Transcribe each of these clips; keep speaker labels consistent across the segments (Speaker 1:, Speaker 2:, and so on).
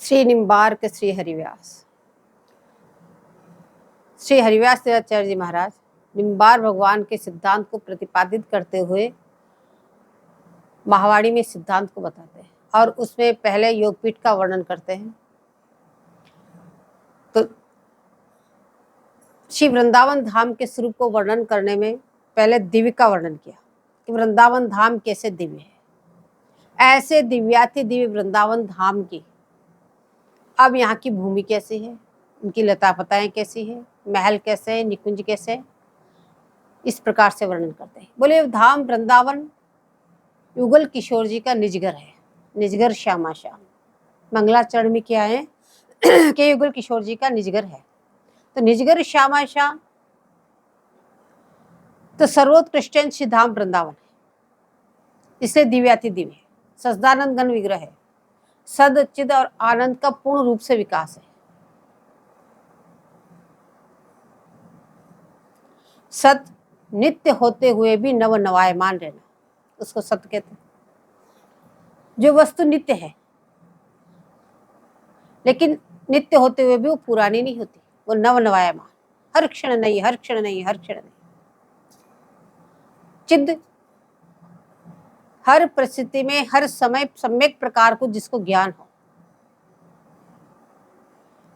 Speaker 1: श्री निम्बार्क श्री हरिव्यास। श्री हरिव्यास देवाचार्य जी महाराज निम्बार भगवान के सिद्धांत को प्रतिपादित करते हुए महावाणी में सिद्धांत को बताते हैं और उसमें पहले योगपीठ का वर्णन करते हैं। तो श्री वृंदावन धाम के स्वरूप को वर्णन करने में पहले दिव्य का वर्णन किया कि वृंदावन धाम कैसे दिव्य है। ऐसे दिव्याति दिव्य वृंदावन धाम की अब यहाँ की भूमि कैसी है, उनकी लता पताएं कैसी है, महल कैसे है, निकुंज कैसे है, इस प्रकार से वर्णन करते हैं। बोले धाम वृंदावन युगल किशोर जी का निजगर है, निजगर श्यामा श्याम। मंगलाचरण में क्या है कि युगल किशोर जी का निजगर है। तो निजगर श्यामा श्याम तो सर्वोत्कृष्ट श्री धाम वृंदावन है, इसलिए दिव्याति दिव्य, सच्चिदानंद घन विग्रह है, सद चिद और आनंद का पूर्ण रूप से विकास है। सत नित्य होते हुए भी नव नवायमान रहना, उसको सत्य कहते हैं। जो वस्तु नित्य है लेकिन नित्य होते हुए भी वो पुरानी नहीं होती, वो नव नवायमान, हर क्षण नहीं, हर क्षण नहीं, हर क्षण नहीं। चिद हर परिस्थिति में हर समय सम्यक प्रकार को जिसको ज्ञान हो,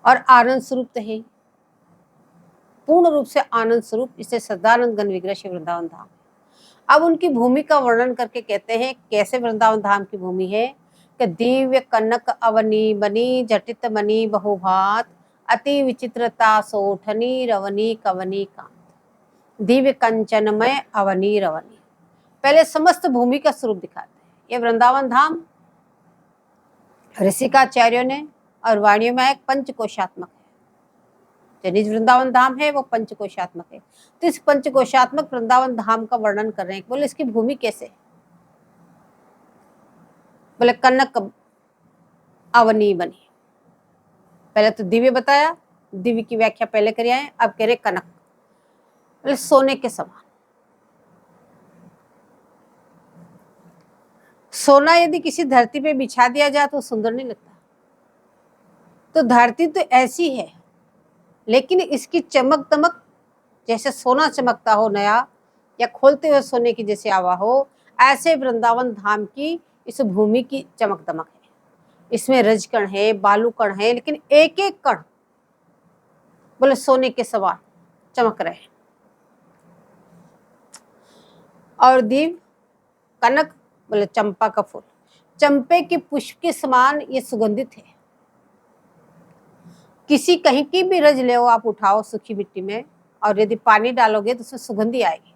Speaker 1: और आनंद स्वरूप तो है, पूर्ण रूप से आनंद स्वरूप, इसे सच्चिदानंद घन विग्रह श्री वृंदावन धाम। अब उनकी भूमि का वर्णन करके कहते हैं कैसे वृंदावन धाम की भूमि है कि दिव्य कनक अवनी बनी जटित मणि बहुभात अति विचित्रता सोठनी रवनी कवनी कांत। दिव्य कंचनमय अवनी रवनी, पहले समस्त भूमि का स्वरूप दिखाते हैं। ये वृंदावन धाम ऋषिकाचार्यों ने और वाणियों में एक पंचकोशात्मक है। जो निज वृंदावन धाम है वो पंचकोशात्मक है। तो इस पंचकोशात्मक वृंदावन धाम का वर्णन कर रहे हैं। बोले इसकी भूमि कैसे है? बोले कनक अवनी बनी। पहले तो दिव्य बताया, दिव्य की व्याख्या पहले करी आए, अब कह रहे कनक, बोले सोने के समान। सोना यदि किसी धरती पे बिछा दिया जाए तो सुंदर नहीं लगता। तो धरती तो ऐसी है लेकिन इसकी चमक दमक जैसे सोना चमकता हो नया, या खोलते हुए सोने की जैसे आवा हो, ऐसे वृंदावन धाम की इस भूमि की चमक दमक है। इसमें रजकण है, बालूकण है, लेकिन एक एक कण बोले सोने के समान चमक रहे। और दिव्य कनक बोले चंपा का फूल, चंपे के पुष्प के समान ये सुगंधित है। किसी कहीं की भी रज ले आप उठाओ सूखी मिट्टी में, और यदि पानी डालोगे तो उसमें सुगंधी आएगी।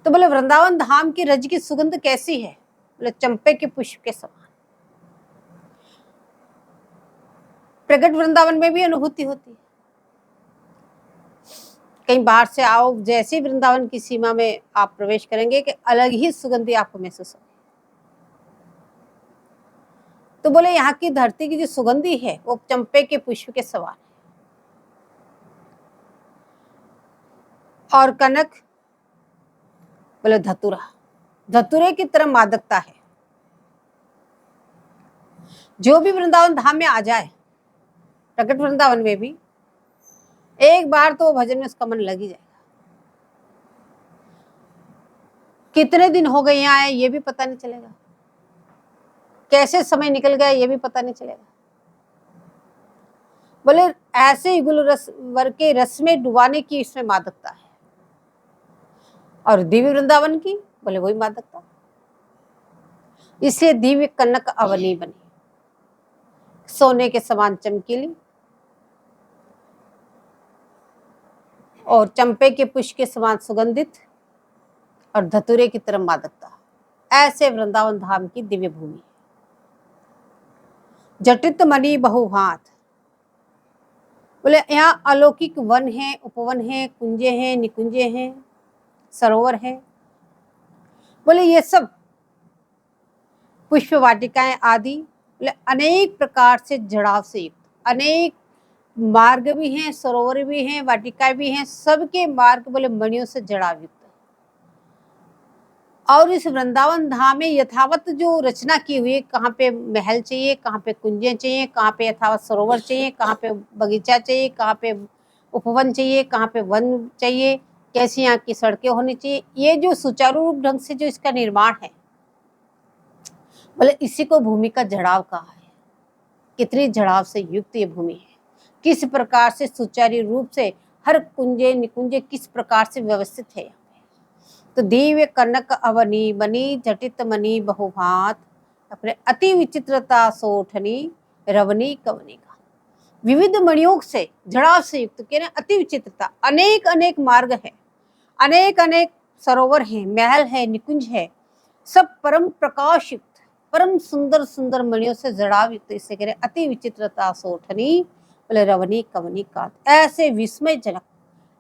Speaker 1: तो बोले वृंदावन धाम की रज की सुगंध कैसी है? बोले चंपे के पुष्प के समान। प्रगट वृंदावन में भी अनुभूति होती है। कहीं बाहर से आओ, जैसे वृंदावन की सीमा में आप प्रवेश करेंगे कि अलग ही सुगंधी आपको महसूस होगी। तो बोले यहाँ की धरती की जो सुगंधी है वो चंपे के पुष्प के समान है। और कनक बोले धतुरा, धतुरे की तरह मादकता है। जो भी वृंदावन धाम में आ जाए, प्रकट वृंदावन में भी, एक बार तो भजन में उसका मन लग ही जाएगा। कितने दिन हो गए यहाँ आए ये भी पता नहीं चलेगा, कैसे समय निकल गया ये भी पता नहीं चलेगा। बोले ऐसे ही गुल रस वर के रस में डुबाने की इसमें मादकता है। और दिव्य वृंदावन की बोले वही मादकता, इसलिए दिव्य कनक अवनी बनी, सोने के समान चमकीली और चंपे के पुष्प के समान सुगंधित और धतुरे की तरह मादकता। ऐसे वृंदावन धाम की दिव्य भूमि। जटित मणि बहुभात, बोले यहाँ अलौकिक वन है, उपवन है, कुंजे हैं, निकुंजे हैं, सरोवर है। बोले ये सब पुष्प वाटिकाएं आदि, बोले अनेक प्रकार से जड़ाव से युक्त, अनेक मार्ग भी हैं, सरोवर भी हैं, वाटिकाएं भी हैं, सबके मार्ग बोले मणियों से जड़ाव युक्त। और इस वृंदावन धाम में यथावत जो रचना की हुई है, कहाँ पे महल चाहिए, कहाँ पे कुंजें चाहिए, कहाँ पे यथावत सरोवर चाहिए, कहाँ पे बगीचा चाहिए, कहाँ पे उपवन चाहिए, कहाँ पे वन चाहिए, कैसी यहाँ की सड़कें होनी चाहिए, ये जो सुचारू रूप ढंग से जो इसका निर्माण है, बोले इसी को भूमि का जड़ाव कहा है। कितनी जड़ाव से युक्त ये भूमि है, किस प्रकार से सुचारू रूप से हर कुंजे निकुंजे किस प्रकार से व्यवस्थित है। तो दिव्य कनक अवनी बनी जटित मणि बहुभात, अपने अति विचित्रता सोठनी रवनी कवनी का। विविध मणियों से जड़ाव से युक्त, कहने अति विचित्रता, अनेक अनेक मार्ग है, अनेक अनेक सरोवर है, महल है, निकुंज है, सब परम प्रकाश युक्त, परम सुंदर सुंदर मणियों से जड़ाव युक्त, इससे कह रहे अति विचित्रता सोठनी बोले रवनी कवनी का। ऐसे विस्मयजनक,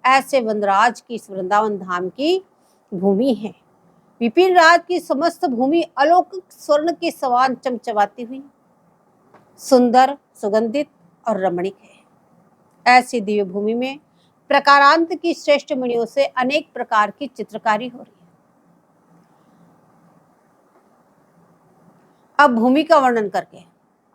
Speaker 1: ऐसे वनराज की इस वृंदावन धाम की भूमि है। विपिन राज की समस्त भूमि अलौकिक स्वर्ण के समान चमचमाती हुई, सुंदर, सुगंधित और रमणीक है। ऐसी दिव्य भूमि में प्रकारांत की श्रेष्ठ मणियों से अनेक प्रकार की चित्रकारी हो रही है। अब भूमि का वर्णन करके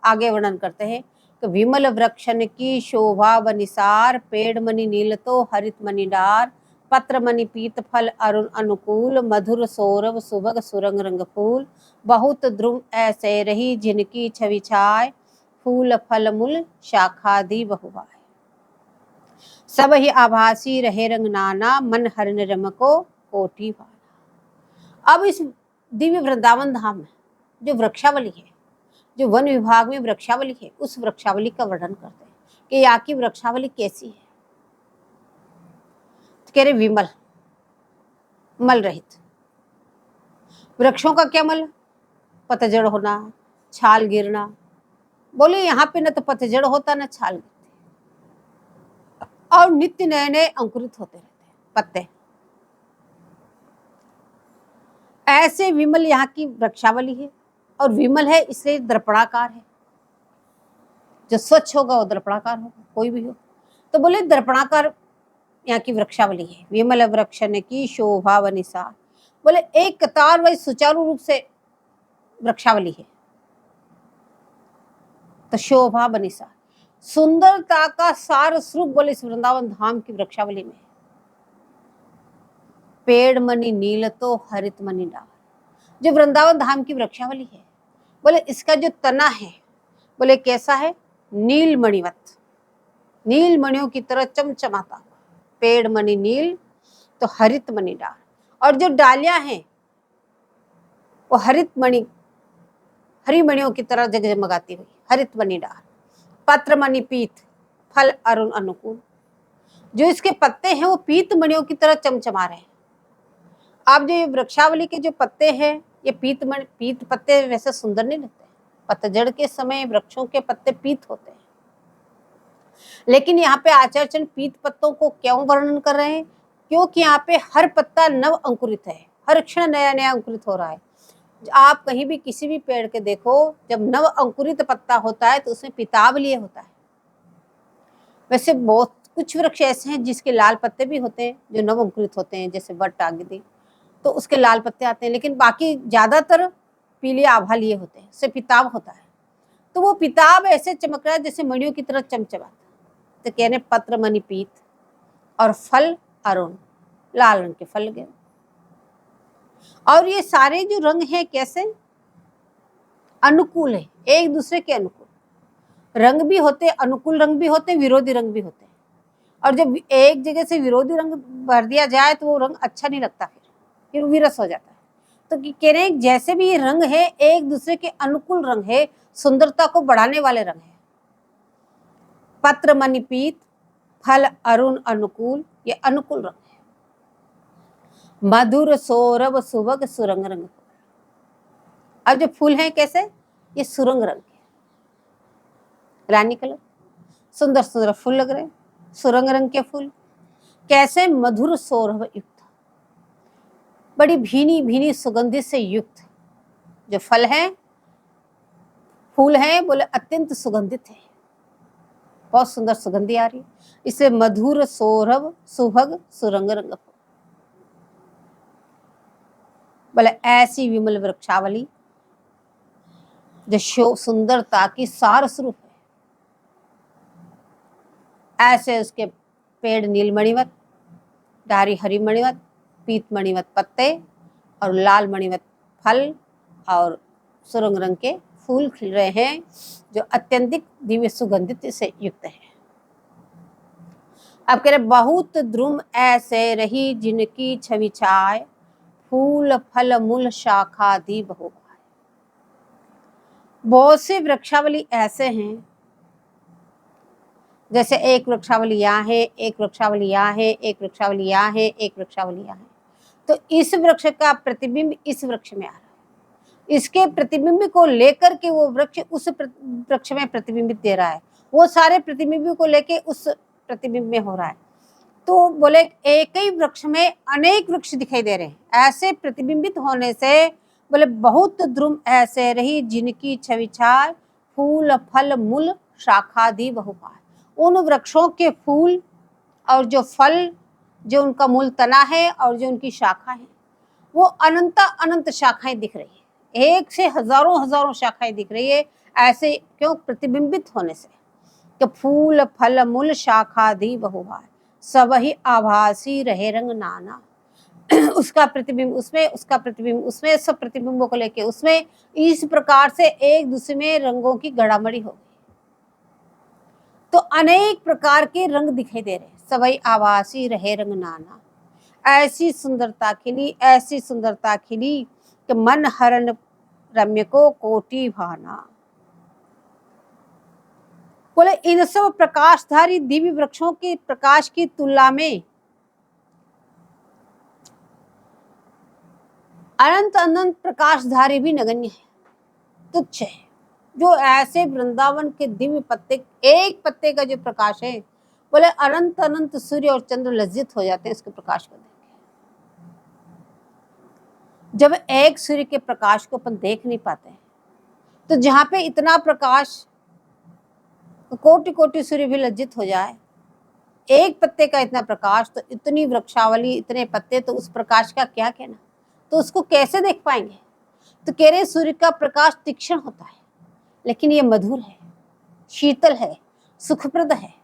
Speaker 1: आगे वर्णन करते हैं कि विमल वृक्षन की शोभा बनिसार, पेड़ मणि नील तो हरित मणि डार, पत्र मणि पीत फल अरुण अनुकूल, मधुर सौरभ सुभग सुरंग रंग फूल, बहुत ध्रुव ऐसे रही जिनकी छवि छाय, फूल फल मूल शाखादि बहुवाय, सब ही आभासी रहे रंग नाना, मन हरिन रमको कोटि वाला। अब इस दिव्य वृंदावन धाम में जो वृक्षावली है, जो वन विभाग में वृक्षावली है, उस वृक्षावली का वर्णन करते हैं कि यहाँ की वृक्षावली कैसी है। तो कह रहे विमल, मल रहित। वृक्षों का क्या मल? पतझड़ होना, छाल गिरना। बोले यहाँ पे न तो पतझड़ होता न छाल गिरती, और नित्य नए नए अंकुरित होते रहते हैं पत्ते। ऐसे विमल यहाँ की वृक्षावली है, और विमल है इसलिए दर्पणाकार है। जो स्वच्छ होगा वो दर्पणाकार होगा, कोई भी हो। तो बोले दर्पणाकार यहाँ की वृक्षावली है। विमल वृक्षन की शोभा वनिसा, बोले एक कतार व सुचारू रूप से वृक्षावली है। तो शोभा वनिसा, सुंदरता का सार स्वरूप बोले इस वृंदावन धाम की वृक्षावली में। पेड़ मणि नील तो हरित मणि डाल, जो वृंदावन धाम की वृक्षावली है, बोले इसका जो तना है, बोले कैसा है? नील मणिवत, नील मणियों की तरह चमचमाता हुआ। पेड़ मणि नील तो हरित मणि डाल, और जो डालियां हैं वो हरित मणि, हरी मणियों की तरह जगमगाती हुई, हरित मणि डाल। पत्र मणि पीत, फल अरुण अनुकूल, जो इसके पत्ते हैं वो पीत मणियों की तरह चमचमा रहे हैं। आप जो ये वृक्षावली के जो पत्ते हैं, ये पीत पत्ते वैसे सुंदर नहीं लगते। पतझड़ के समय वृक्षों के पत्ते पीत होते हैं, लेकिन यहाँ पे आचार्य पीत पत्तों को क्यों वर्णन कर रहे हैं? क्योंकि यहाँ पे हर पत्ता नव अंकुरित है, हर क्षण नया नया अंकुरित हो रहा है। आप कहीं भी किसी भी पेड़ के देखो, जब नव अंकुरित पत्ता होता है तो उसमें पिताब लिए होता है। वैसे बहुत कुछ वृक्ष ऐसे हैं जिसके लाल पत्ते भी होते हैं, जो नव अंकुरित होते हैं, जैसे वट आदि, तो उसके लाल पत्ते आते हैं, लेकिन बाकी ज्यादातर पीले आभा लिए होते हैं, उससे पिताब होता है। तो वो पिताब ऐसे चमक रहा है जैसे मणियों की तरह चमचमाता। तो कहने पत्र मणि पीत, और फल अरुण, लाल रंग के फल लगे। और ये सारे जो रंग हैं कैसे? अनुकूल है, एक दूसरे के अनुकूल। रंग भी होते, अनुकूल रंग भी होते, विरोधी रंग भी होते हैं। और जब एक जगह से विरोधी रंग भर दिया जाए तो वो रंग अच्छा नहीं लगता, फिर विरस हो जाता है। तो कह रहे हैं जैसे भी ये रंग है एक दूसरे के अनुकूल रंग है, सुंदरता को बढ़ाने वाले रंग है। पत्र मणि पीत, फल अरुण अनुकूल, ये अनुकूल रंग है। मधुर सौरभ सुभग सुरंग रंग। अब जो फूल हैं कैसे? ये सुरंग रंग के, रानी कलर, सुंदर सुंदर फूल लग रहे हैं, सुरंग रंग के फूल। कैसे? मधुर सौरभ युक्त, बड़ी भीनी भीनी सुगंधि से युक्त जो फल है, फूल है, बोले अत्यंत सुगंधित है, बहुत सुंदर सुगंधी आ रही है, इसलिए मधुर सौरभ सुभग सुरंग रंग। बोले ऐसी विमल वृक्षावली जो सुंदरता की सार स्वरूप है, ऐसे उसके पेड़ नीलमणिवत, डारी हरी मणिवत, पीत मणिवत पत्ते और लाल मणिवत फल और सुरंग रंग के फूल खिल रहे हैं, जो अत्यंतिक दिव्य सुगंधित से युक्त है। अब कह रहे बहुत द्रुम ऐसे रही जिनकी छवि छाय, फूल फल मूल शाखा दी बहु भाय। बहुत से वृक्षावली ऐसे हैं, जैसे एक वृक्षावली यहाँ है, एक वृक्षावली यहाँ है, एक वृक्षावली यहाँ है, एक वृक्षावली यहाँ है, तो इस वृक्ष का प्रतिबिंब इस वृक्ष में आ रहा है, इसके प्रतिबिंब को लेकर के वो वृक्ष उस वृक्ष में प्रतिबिंबित दे रहा है, वो सारे प्रतिबिंब को लेके उस प्रतिबिंब में हो रहा है। तो बोले एक ही वृक्ष में अनेक वृक्ष दिखाई दे रहे हैं, ऐसे प्रतिबिंबित होने से बोले बहुत द्रुम ऐसे रही जिनकी छवि छाय, फूल फल मूल शाखादि बहुपाय। उन वृक्षों के फूल और जो फल, जो उनका मूल तना है और जो उनकी शाखा है, वो अनंत अनंत शाखाएं दिख रही है, एक से हजारों हजारों शाखाएं दिख रही है। ऐसे क्यों? प्रतिबिंबित होने से कि फूल फल मूल शाखादि बहुभाय, सब ही आभासी रहे रंग नाना। उसका प्रतिबिंब उसमें, उसका प्रतिबिंब उसमें, सब प्रतिबिंबों को लेके उसमें, इस प्रकार से एक दूसरे में रंगों की गड़ामड़ी हो गई। तो अनेक प्रकार के रंग दिखाई दे रहे, सभी आभासी रहे रंग नाना। ऐसी सुंदरता खिली, ऐसी सुंदरता खिली कि मन हरण रम्य को कोटि भाना। बोले इन सब प्रकाशधारी दिव्य वृक्षों के प्रकाश की तुलना में अनंत अनंत प्रकाशधारी भी नगण्य है, तुच्छ है। जो ऐसे वृंदावन के दिव्य पत्ते, एक पत्ते का जो प्रकाश है, बोले अनंत अनंत सूर्य और चंद्र लज्जित हो जाते हैं इसके प्रकाश को देख के। जब एक सूर्य के प्रकाश को अपन देख नहीं पाते हैं, तो जहां पे इतना प्रकाश, कोटि कोटि सूर्य भी लज्जित हो जाए, एक पत्ते का इतना प्रकाश, तो इतनी वृक्षावली, इतने पत्ते, तो उस प्रकाश का क्या कहना, तो उसको कैसे देख पाएंगे। तो कह रहे सूर्य का प्रकाश तीक्ष्ण होता है, लेकिन ये मधुर है, शीतल है, सुखप्रद है।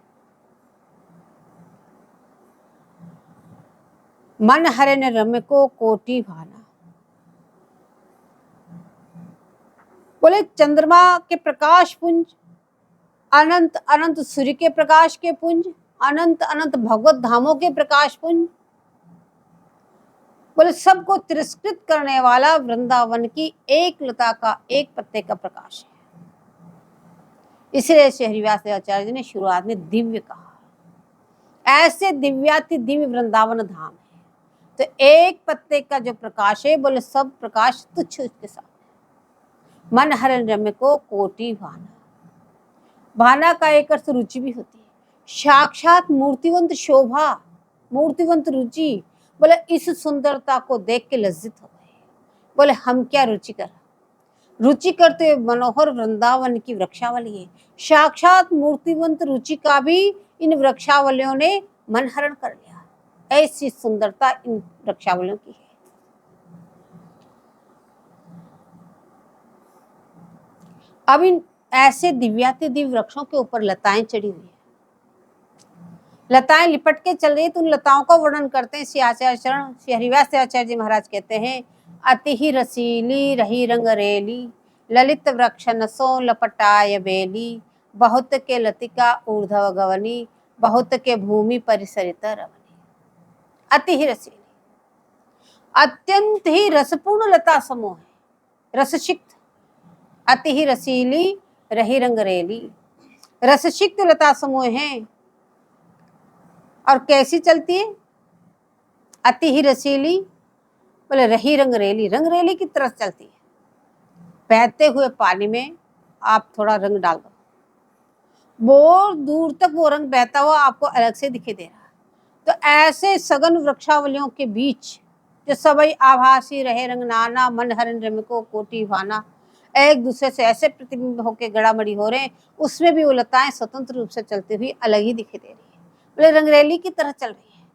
Speaker 1: मन हरण रम्य को कोटि भाना। बोले चंद्रमा के प्रकाश पुंज, अनंत अनंत सूर्य के प्रकाश के पुंज, अनंत अनंत भगवत धामों के प्रकाश पुंज, बोले सबको तिरस्कृत करने वाला वृंदावन की एक लता का, एक पत्ते का प्रकाश है। इसलिए श्री हरिवास आचार्य जी ने शुरुआत में दिव्य कहा। ऐसे दिव्याति दिव्य वृंदावन धाम है, तो एक पत्ते का जो प्रकाश है, बोले सब प्रकाश तुच्छ उसके साथ। मन हरण रम्य को कोटि भाना। भाना का एक अर्थ रुचि भी होती है, साक्षात मूर्तिवंत शोभा, मूर्तिवंत रुचि। बोले इस सुंदरता को देख के लज्जित हो गए, बोले हम क्या रुचिकर, रुचि करते हुए मनोहर वृंदावन की वृक्षावली है। साक्षात मूर्तिवंत रुचि का भी इन वृक्षावलियों ने मन हरण कर लिया, ऐसी सुंदरता इन वृक्षावलियों की है। अब इन ऐसे दिव्याति दिव्य वृक्षों के ऊपर लताएं चढ़ी हुई है, लताएं लिपट के चल रही है। तो उन लताओं का वर्णन करते हैं श्री आचार्य चरण, श्री हरिवास आचार्य जी महाराज कहते हैं, अति ही रसीली रही रंग रेली, ललित वृक्ष नसो लपटाय बेली, बहुत के लतिका ऊर्ध्व गवनी, बहुत के भूमि परिसरित रवनी। अति ही रसीली, अत्यंत ही रसपूर्ण लता समूह है, रससिक्त। अति ही रसीली रही रंग रेली, रससिक्त लता समूह है। और कैसी चलती है? अति ही रसीली, बोले रही रंग रेली की तरह चलती है। बहते हुए पानी में आप थोड़ा रंग डाल दो, बहुत दूर तक वो रंग बहता हुआ आपको अलग से दिखाई दे रहा है। तो ऐसे सघन वृक्षावलियों के बीच जो सभी आभासी रहे रंग नाना, मन हरण रम्य को कोटि भाना, एक दूसरे से ऐसे प्रतिबिंब होकर गड़ामड़ी हो रहे हैं, उसमें भी वो लताएं स्वतंत्र रूप से चलती हुई अलग ही दिखाई दे रही है, बोले रंगरेली की तरह चल रही है।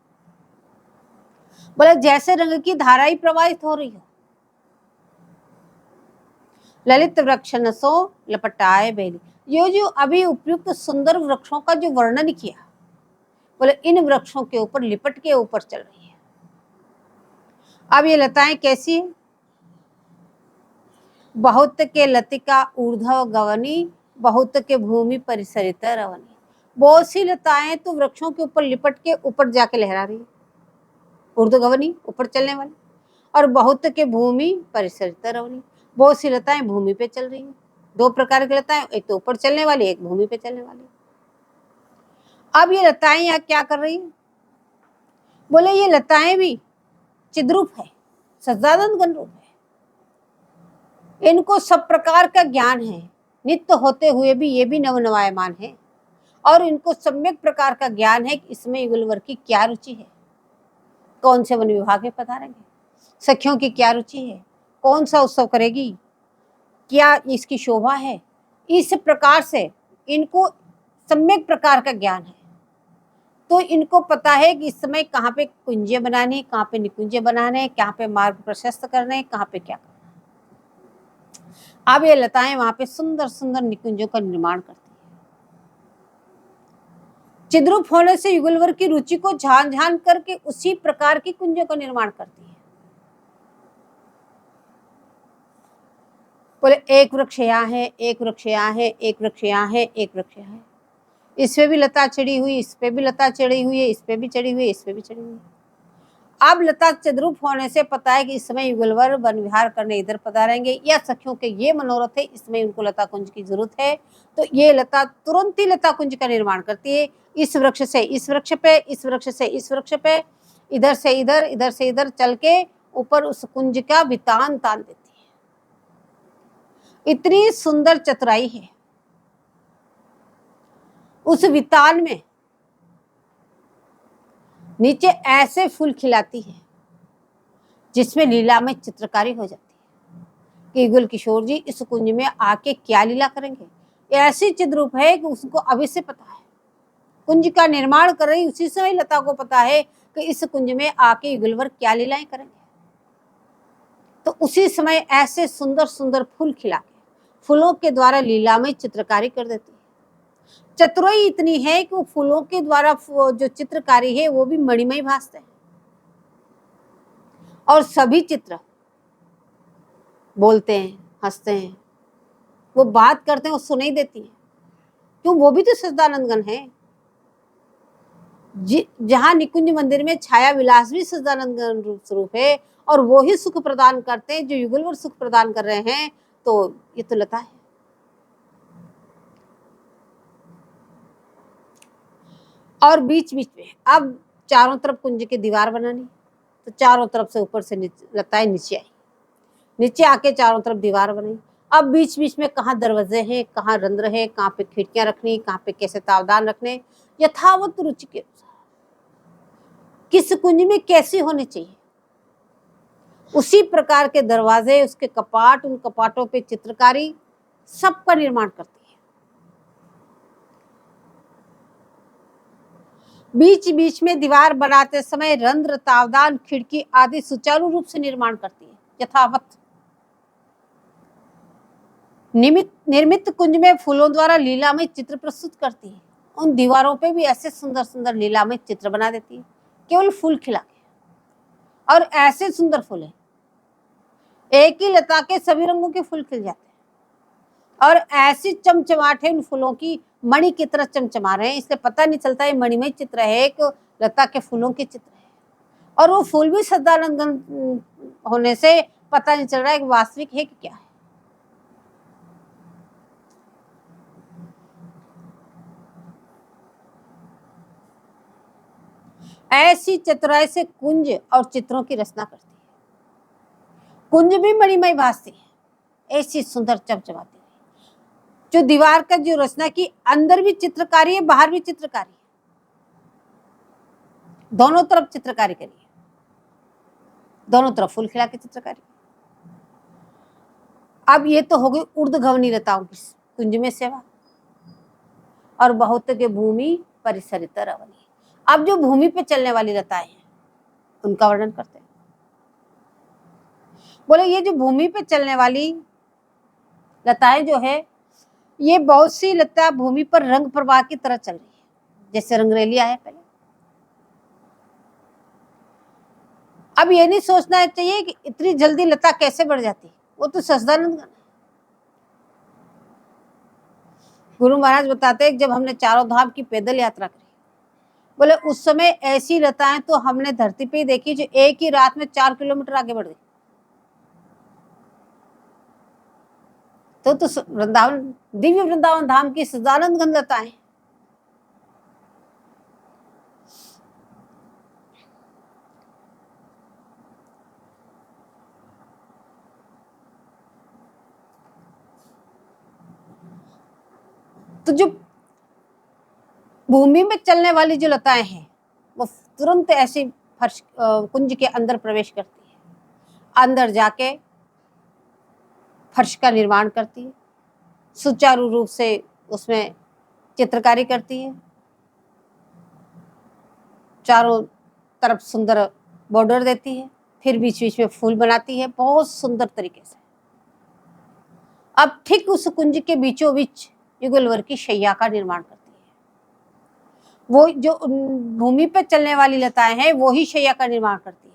Speaker 1: बोले जैसे रंग की धारा ही प्रवाहित हो रही हो, ललित वृक्ष नसो लपटाए बेली। ये जो अभी उपयुक्त सुंदर वृक्षों का जो वर्णन किया, बोले इन वृक्षों के ऊपर लिपट के ऊपर चल रही है। अब ये लताएं कैसी है? बहुत के लतिका ऊर्ध्व गवनी, बहुत के भूमि परिसरित रवनी। बहुत सी लताएं तो वृक्षों के ऊपर लिपट के ऊपर जाके लहरा रही है, ऊर्ध्व गवनी ऊपर चलने वाली, और बहुत के भूमि परिसरित रवनी, बहुत सी लताएं भूमि पे चल रही है। दो प्रकार की लताएं, एक तो ऊपर चलने वाली, एक भूमि पे चलने वाली। अब ये लताएं यहाँ क्या कर रही है? बोले ये लताएं भी चिद्रूप है, सज्जानंद गण रूप है। इनको सब प्रकार का ज्ञान है, नित्य होते हुए भी ये भी नवनवायमान है, और इनको सम्यक प्रकार का ज्ञान है कि इसमें युगलवर की क्या रुचि है, कौन से वन विभाग में पधारेंगे, सखियों की क्या रुचि है, कौन सा उत्सव करेगी, क्या इसकी शोभा है। इस प्रकार से इनको सम्यक प्रकार का ज्ञान है, तो इनको पता है कि इस समय कहाँ पे कुंजे बनाने, कहाँ पे निकुंजे बनाने, कहाँ पे मार्ग प्रशस्त करने, कहाँ पे क्या करना। अब ये लताएं वहां पे सुंदर सुंदर निकुंजों का निर्माण करती है। चिद्रूप होने से युगलवर की रुचि को झान झान करके उसी प्रकार की कुंजों का निर्माण करती है। बोले एक वृक्ष यहाँ है, एक वृक्ष यहाँ है, एक वृक्ष यहाँ है, एक वृक्ष यहाँ है, इस पे भी लता चढ़ी हुई, इस पे भी लता चढ़ी हुई है, इस पे भी चढ़ी हुई है, इस पे भी चढ़ी हुई है। अब लता चिद्रूप होने से पता है कि इस समय युगलवर वन विहार करने इधर पधारेंगे, या सखियों के ये मनोरथ है, इसमें उनको लता कुंज की जरूरत है, तो ये लता तुरंत ही लता कुंज का निर्माण करती है। इस वृक्ष से इस वृक्ष पे, इस वृक्ष से इस वृक्ष पे, इधर से इधर, इधर से इधर चल के ऊपर उस कुंज का वितान तान देती है। इतनी सुंदर चतुराई है उस वितान में। नीचे ऐसे फूल खिलाती है जिसमें लीला में चित्रकारी हो जाती है कि युगल किशोर जी इस कुंज में आके क्या लीला करेंगे। ऐसी चिद्रूप है कि उसको अभी से पता है, कुंज का निर्माण कर रही उसी समय लता को पता है कि इस कुंज में आके युगलवर क्या लीलाएं करेंगे। तो उसी समय ऐसे सुंदर सुंदर फूल खिला के फूलों के द्वारा लीला में चित्रकारी कर देती है। चतुराई इतनी है कि वो फूलों के द्वारा जो चित्रकारी है वो भी मणिमय भासते हैं, और सभी चित्र बोलते हैं, हंसते हैं, वो बात करते हैं, वो सुनाई देती है, क्यों वो भी तो सच्चिदानंद गण है। जहां निकुंज मंदिर में छाया विलास भी सच्चिदानंद गण रूप स्वरूप है, और वो ही सुख प्रदान करते हैं जो युगलवर सुख प्रदान कर रहे हैं, तो ये तो लता है। और बीच बीच में अब चारों तरफ कुंज की दीवार बनानी, तो चारों तरफ से ऊपर से लताएं नीचे आई, नीचे आके चारों तरफ दीवार बनाई। अब बीच बीच में कहाँ दरवाजे हैं, कहाँ रंध्र है, कहाँ पे खिड़कियां रखनी, कहाँ पे कैसे तावदान रखने, यथावत रुचि के अनुसार किस कुंज में कैसी होनी चाहिए उसी प्रकार के दरवाजे, उसके कपाट, उन कपाटों पे चित्रकारी सबका निर्माण करती है। बीच बीच में दीवार बनाते समय रंध्र, तावदान, खिड़की आदि सुचारू रूप से निर्माण करती है यथावत। निर्मित कुंज में फूलों द्वारा लीलामय चित्र प्रस्तुत करती है। उन दीवारों पे भी ऐसे सुंदर सुंदर लीलामय चित्र बना देती है, केवल फूल खिला के। और ऐसे सुंदर फूल है, एक ही लता के सभी रंगों के फूल खिल जाते हैं, और ऐसी चमचमाट है उन फूलों की, मणि की तरह चमचमा रहे हैं, इसलिए पता नहीं चलता है मणिमय चित्र है कि लता के फूलों के चित्र है। और वो फूल भी सच्चिदानंद गण होने से पता नहीं चल रहा है कि वास्तविक है कि क्या है। ऐसी चतुराई से कुंज और चित्रों की रचना करती है। कुंज भी मणिमय भासती है, ऐसी सुंदर चमचमाती है। जो दीवार का जो रचना की, अंदर भी चित्रकारी है, बाहर भी चित्रकारी है, दोनों तरफ चित्रकारी करी है, दोनों तरफ फूल खिला के चित्रकारी। अब ये तो हो गई ऊर्ध्वगमनी लताओं की कुंज में सेवा, और बहुत के भूमि परिसरित रवनी। अब जो भूमि पे चलने वाली लताएं हैं उनका वर्णन करते हैं। बोले ये जो भूमि पे चलने वाली लताएं जो है ये बहुत सी लता भूमि पर रंग प्रवाह की तरह चल रही है, जैसे रंगरेलिया है पहले। अब ये नहीं सोचना चाहिए कि इतनी जल्दी लता कैसे बढ़ जाती, वो तो सच्चिदानंद गण है। गुरु महाराज बताते हैं जब हमने चारों धाम की पैदल यात्रा करी, बोले उस समय ऐसी लताएं तो हमने धरती पे ही देखी जो एक ही रात में 4 किलोमीटर आगे बढ़ गई। तो वृंदावन, दिव्य वृंदावन धाम की सच्चिदानंद गण लताएं। तो जो भूमि में चलने वाली जो लताएं हैं वो तुरंत ऐसी फर्श कुंज के अंदर प्रवेश करती है, अंदर जाके फर्श का निर्माण करती है, सुचारू रूप से उसमें चित्रकारी करती है, चारों तरफ सुंदर बॉर्डर देती है, फिर बीच बीच में फूल बनाती है बहुत सुंदर तरीके से। अब ठीक उस कुंज के बीचों बीच युगलवर की शैया का निर्माण करती है। वो जो भूमि पर चलने वाली लताएं हैं वो ही शैया का निर्माण करती है।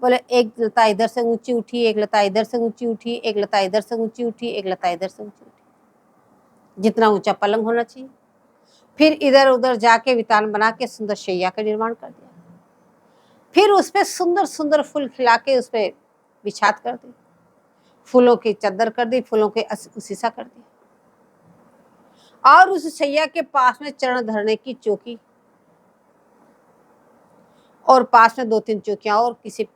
Speaker 1: बोले एक लता इधर से ऊंची उठी, एक लता इधर से ऊंची उठी, एक लता इधर से ऊंची उठी, एक लता इधर से ऊंची उठी, जितना ऊंचा पलंग होना चाहिए। फिर इधर उधर जाके वितान बना के सुंदर शैया का निर्माण कर दिया। फिर उस पर सुंदर सुंदर फूल खिला के उस पर बिछात कर दी, फूलों की चादर कर दी, फूलों के उसीसा कर दी, और उस शैया के पास में चरण धरने की चौकी, और पास में 2-3 चौकियां, और किसी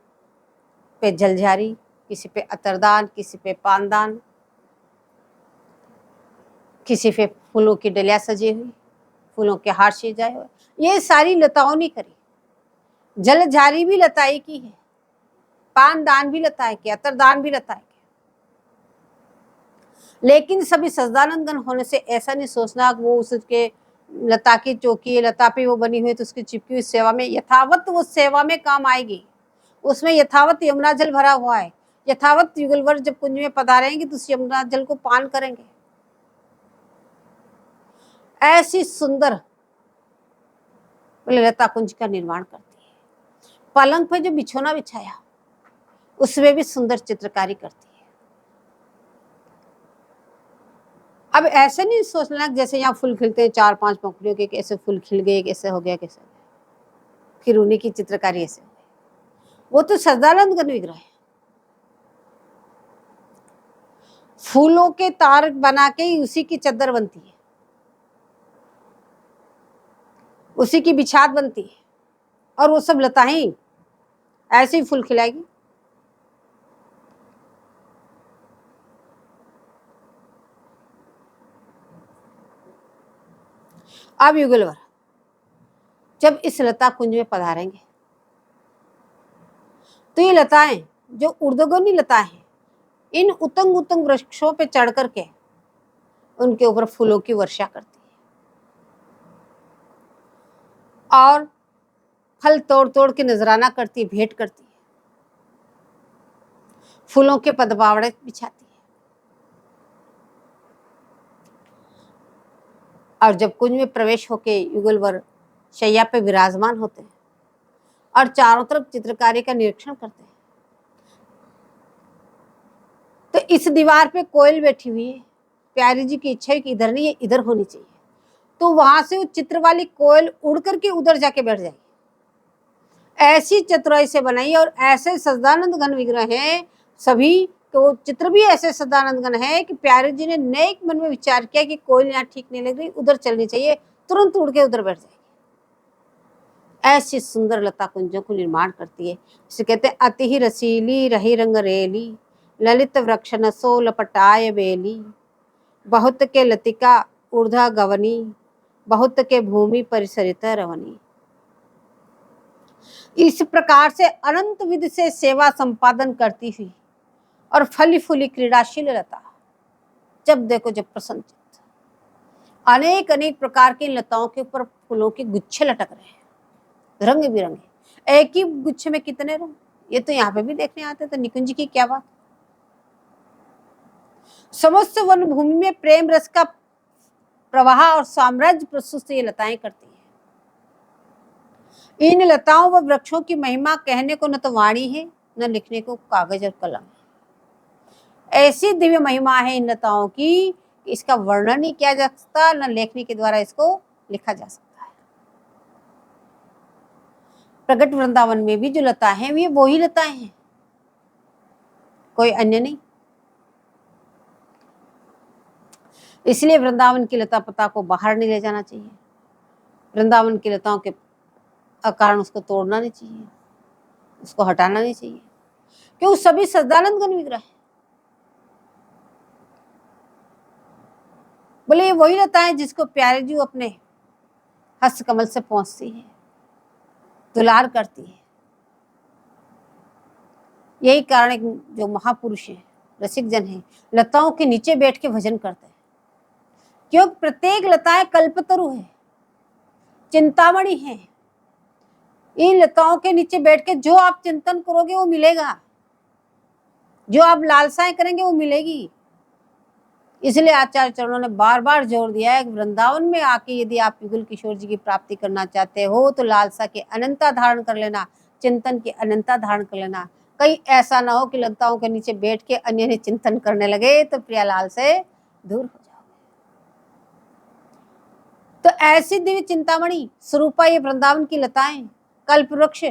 Speaker 1: पे जलझारी, किसी पे अतरदान, किसी पे पानदान, किसी पे फूलों की डलिया सजी हुई, फूलों के हार सजाए हुए। ये सारी लताओं ने करी। जलझारी भी लताई की है, पानदान भी लताए के, अतरदान भी लताए के। लेकिन सभी सच्चिदानंद गण होने से ऐसा नहीं सोचना वो उसके लता की चौकी, लता पे वो बनी हुई तो उसकी चिपकी हुई सेवा में यथावत वो सेवा में काम आएगी। उसमें यथावत यमुना जल भरा हुआ है, यथावत युगलवर जब कुंज में पधारेंगे तो उस यमुना जल को पान करेंगे। ऐसी सुंदर लता कुंज का निर्माण करती है। पलंग पे जो बिछोना बिछाया उसमें भी सुंदर चित्रकारी करती है। अब ऐसे नहीं सोचना जैसे यहाँ फूल खिलते हैं 4-5 पंखुड़ियों के, कैसे फूल खिल गए, कैसे हो गया, कैसे हो गया, फिर उन्हीं की चित्रकारी ऐसे हो गई। वो तो सच्चिदानंद गण विग्रह है। फूलों के तार बना के ही उसी की चद्दर बनती है, उसी की बिछात बनती है, और वो सब लताएं ऐसे ही फूल खिलाएगी। अब युगलवर जब इस लता कुंज में पधारेंगे तो ये लताएं जो ऊर्ध्वगामी लताएं हैं, इन उतंग उतंग वृक्षों पे चढ़ करके उनके ऊपर फूलों की वर्षा करती है, और फल तोड़ तोड़ के नजराना करती है, भेंट करती है, फूलों के पदबावड़े बिछाती है। और जब कुंज में प्रवेश होके युगलवर शैया पे विराजमान होते हैं और चारों तरफ चित्रकारी का निरीक्षण करते हैं, तो इस दीवार पे कोयल बैठी हुई है। प्यारी जी की इच्छा है कि इधर नहीं, ये इधर होनी चाहिए, तो वहां से वो चित्र वाली कोयल उड़ करके उधर जाके बैठ जाएगी। ऐसी चतुराई से बनाई, और ऐसे सच्चिदानंद गण विग्रह हैं सभी, तो चित्र भी ऐसे सच्चिदानंद गण है कि प्यारे जी ने नेक मन में विचार किया कि कोयल यहाँ ठीक नहीं लग रही, उधर चलनी चाहिए, तुरंत उड़ के उधर बैठ जाएगी। ऐसी सुंदर लता कुंजों को निर्माण करती है। इसे कहते हैं अति ही रसीली रही रंग रेली, ललित वृक्ष नसो लपटाय बेली, बहुत के लतिका ऊर्धा गवनी, बहुत के भूमि परिसरित रवनी। इस प्रकार से अनंत विधि से सेवा संपादन करती हुई और फली फूली क्रीड़ाशील लता, जब देखो जब प्रसन्नचित्त, अनेक अनेक प्रकार की लताओं के ऊपर फूलों के गुच्छे लटक रहे हैं, रंग बिरंगे। एक ही गुच्छे में कितने रंग, ये तो यहाँ पे भी देखने आते, तो निकुंज की क्या बात। समस्त वन भूमि में प्रेम रस का प्रवाह और साम्राज्य प्रस्तुत ये लताएं करती हैं। इन लताओं व वृक्षों की महिमा कहने को न तो वाणी है, न लिखने को कागज और कलम। ऐसी दिव्य महिमा है इन लताओं की, इसका वर्णन नहीं किया जा सकता, न लेखनी के द्वारा इसको लिखा जा सकता है। प्रगट वृंदावन में भी जो लता है वे वही लताएं हैं, कोई अन्य नहीं। इसलिए वृंदावन की लता पता को बाहर नहीं ले जाना चाहिए, वृंदावन की लताओं के कारण उसको तोड़ना नहीं चाहिए, उसको हटाना नहीं चाहिए, क्यों सभी सच्चिदानंद घन विग्रह है। बोले ये वही लता है जिसको प्यारे जी अपने हस्त कमल से पहुंचती है, दुलार करती है। यही कारण एक जो महापुरुष है, रसिक जन है, लताओं के नीचे बैठ के भजन करते हैं, क्योंकि प्रत्येक लताएं कल्पतरु है, चिंतामणि है। इन लताओं के नीचे बैठ के जो आप चिंतन करोगे वो मिलेगा, जो आप लालसाएं करेंगे वो मिलेगी। इसलिए आचार्य चरणों ने बार बार जोर दिया है कि वृंदावन में आके यदि आप युगल किशोर जी की प्राप्ति करना चाहते हो तो लालसा के अनंता धारण कर लेना, चिंतन की अनंता धारण कर लेना। कहीं ऐसा ना हो कि लताओं के नीचे बैठ के अन्य चिंतन करने लगे तो प्रियालाल से दूर हो जाओगे। तो ऐसी दिव्य चिंतामणि स्वरूपा ये वृंदावन की लताएं, कल्प वृक्ष,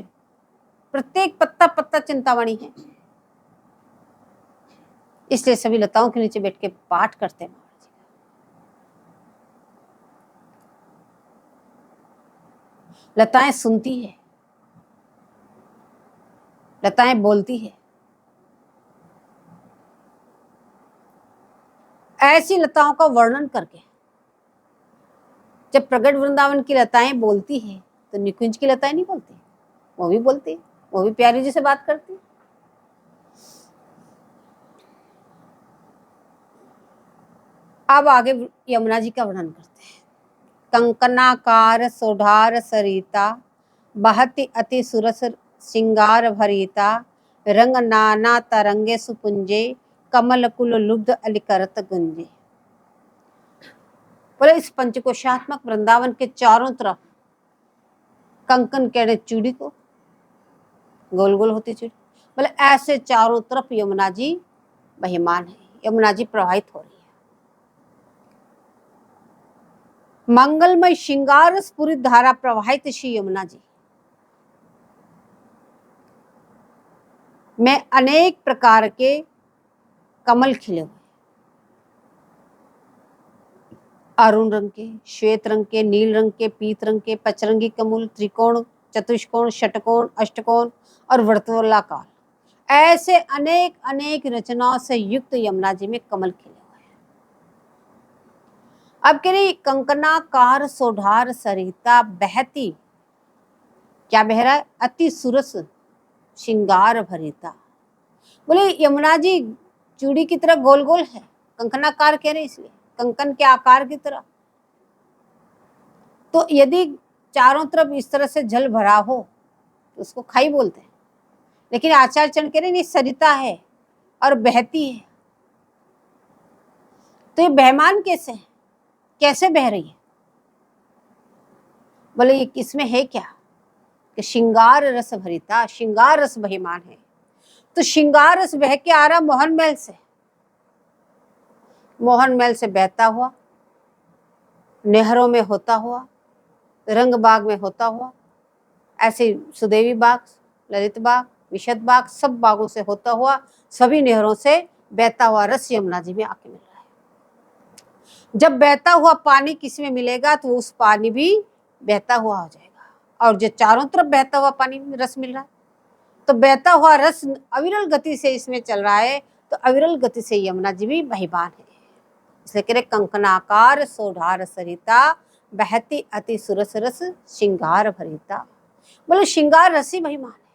Speaker 1: प्रत्येक पत्ता पत्ता चिंतामणि है। इसलिए सभी लताओं के नीचे बैठ के पाठ करते हैं। लताएं सुनती है, लताएं बोलती है। ऐसी लताओं का वर्णन करके जब प्रगट वृंदावन की लताएं बोलती है तो निकुंज की लताएं नहीं बोलती, वो भी बोलती, वो भी प्यारी जी से बात करती। अब आगे यमुना जी का वर्णन करते हैं। कंकनाकार सोढ़ार सरिता, बहति अति सुरस श्रृंगार भरिता, रंग नाना तरंगे सुपुंजे, कमल कुल लुब्ध अलिकरत गुंजे। बोले इस पंचकोशात्मक वृंदावन के चारों तरफ कंकन कह रहे चूड़ी को, गोल गोल होती चूड़ी, बोले ऐसे चारों तरफ यमुना जी बहमान है, यमुना जी प्रवाहित हो रही है। मंगलमय श्रृंगार स्फुरित धारा प्रवाहित श्री यमुना जी में अनेक प्रकार के कमल खिले हुए, अरुण रंग के, श्वेत रंग के, नील रंग के, पीत रंग के, पचरंगी कमल, त्रिकोण, चतुष्कोण, षटकोण, अष्टकोण और वर्तुलाकार, ऐसे अनेक अनेक रचनाओं से युक्त यमुना जी में कमल खिले हुए हैं। अब कह रही कंकनाकार सोढ़ार सरिता, बहती, क्या बह रहा है? अति सुरस श्रृंगार भरिता। बोले यमुना जी चूड़ी की तरह गोल गोल है, कंकनाकार कह रहे इसलिए कंकन के आकार की तरह। तो यदि चारों तरफ इस तरह से जल भरा हो तो उसको खाई बोलते हैं, लेकिन आचार्य चरण कह रहे नहीं, सरिता है और बहती है। तो ये बहमान कैसे है, कैसे बह रही है? बोले ये किसमें है क्या कि श्रृंगार रस भरिता, श्रृंगार रस बहमान है। तो श्रृंगार रस बह के आ रहा मोहन महल से, मोहन महल से बहता हुआ, नहरों में होता हुआ, रंग बाग में होता हुआ, ऐसे सुदेवी बाग, ललित बाग, विशद बाग, सब बागों से होता हुआ, सभी नहरों से बहता हुआ रस यमुना जी में आके मिल रहा है। जब बहता हुआ पानी किसी में मिलेगा तो उस पानी भी बहता हुआ हो जाएगा, और जो चारों तरफ बहता हुआ पानी रस मिल रहा है तो बहता हुआ रस अविरल गति से इसमें चल रहा है, तो अविरल गति से यमुना जी भी बहिबान है। इसलिए कह रहे कंकनाकार सोढ़ार सरिता, बहती अति सुरस रस श्रृंगार भरिता। बोले श्रृंगार रसी बहिमान है।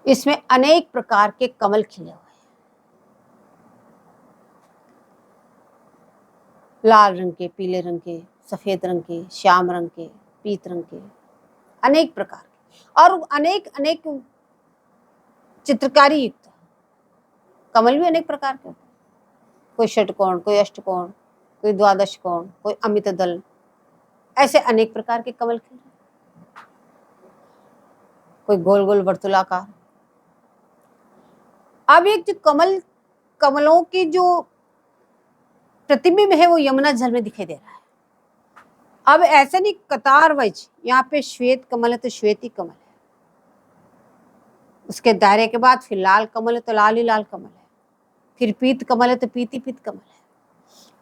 Speaker 1: इसमें अनेक प्रकार के कमल खिले हुए हैं, लाल रंग के, पीले रंग के, सफेद रंग के, श्याम रंग के, पीत रंग के, अनेक प्रकार के, और अनेक अनेक चित्रकारी युक्त। कमल भी अनेक प्रकार के होते हैं, कोई षटकोण, कोई अष्टकोण, कोई द्वादश कोण, कोई अमित दल, ऐसे अनेक प्रकार के कमल खिल रहे, कोई गोल गोल वर्तुलाकार। अब एक जो कमलों की जो प्रतिबिंब है वो यमुना जल में दिखाई दे रहा है। अब ऐसे नहीं कतार वाइज, यहाँ पे श्वेत कमल है तो श्वेत ही कमल है, उसके दायरे के बाद फिर लाल कमल है तो लाल ही लाल कमल है, फिर पीत कमल है तो पीत ही पीत कमल है।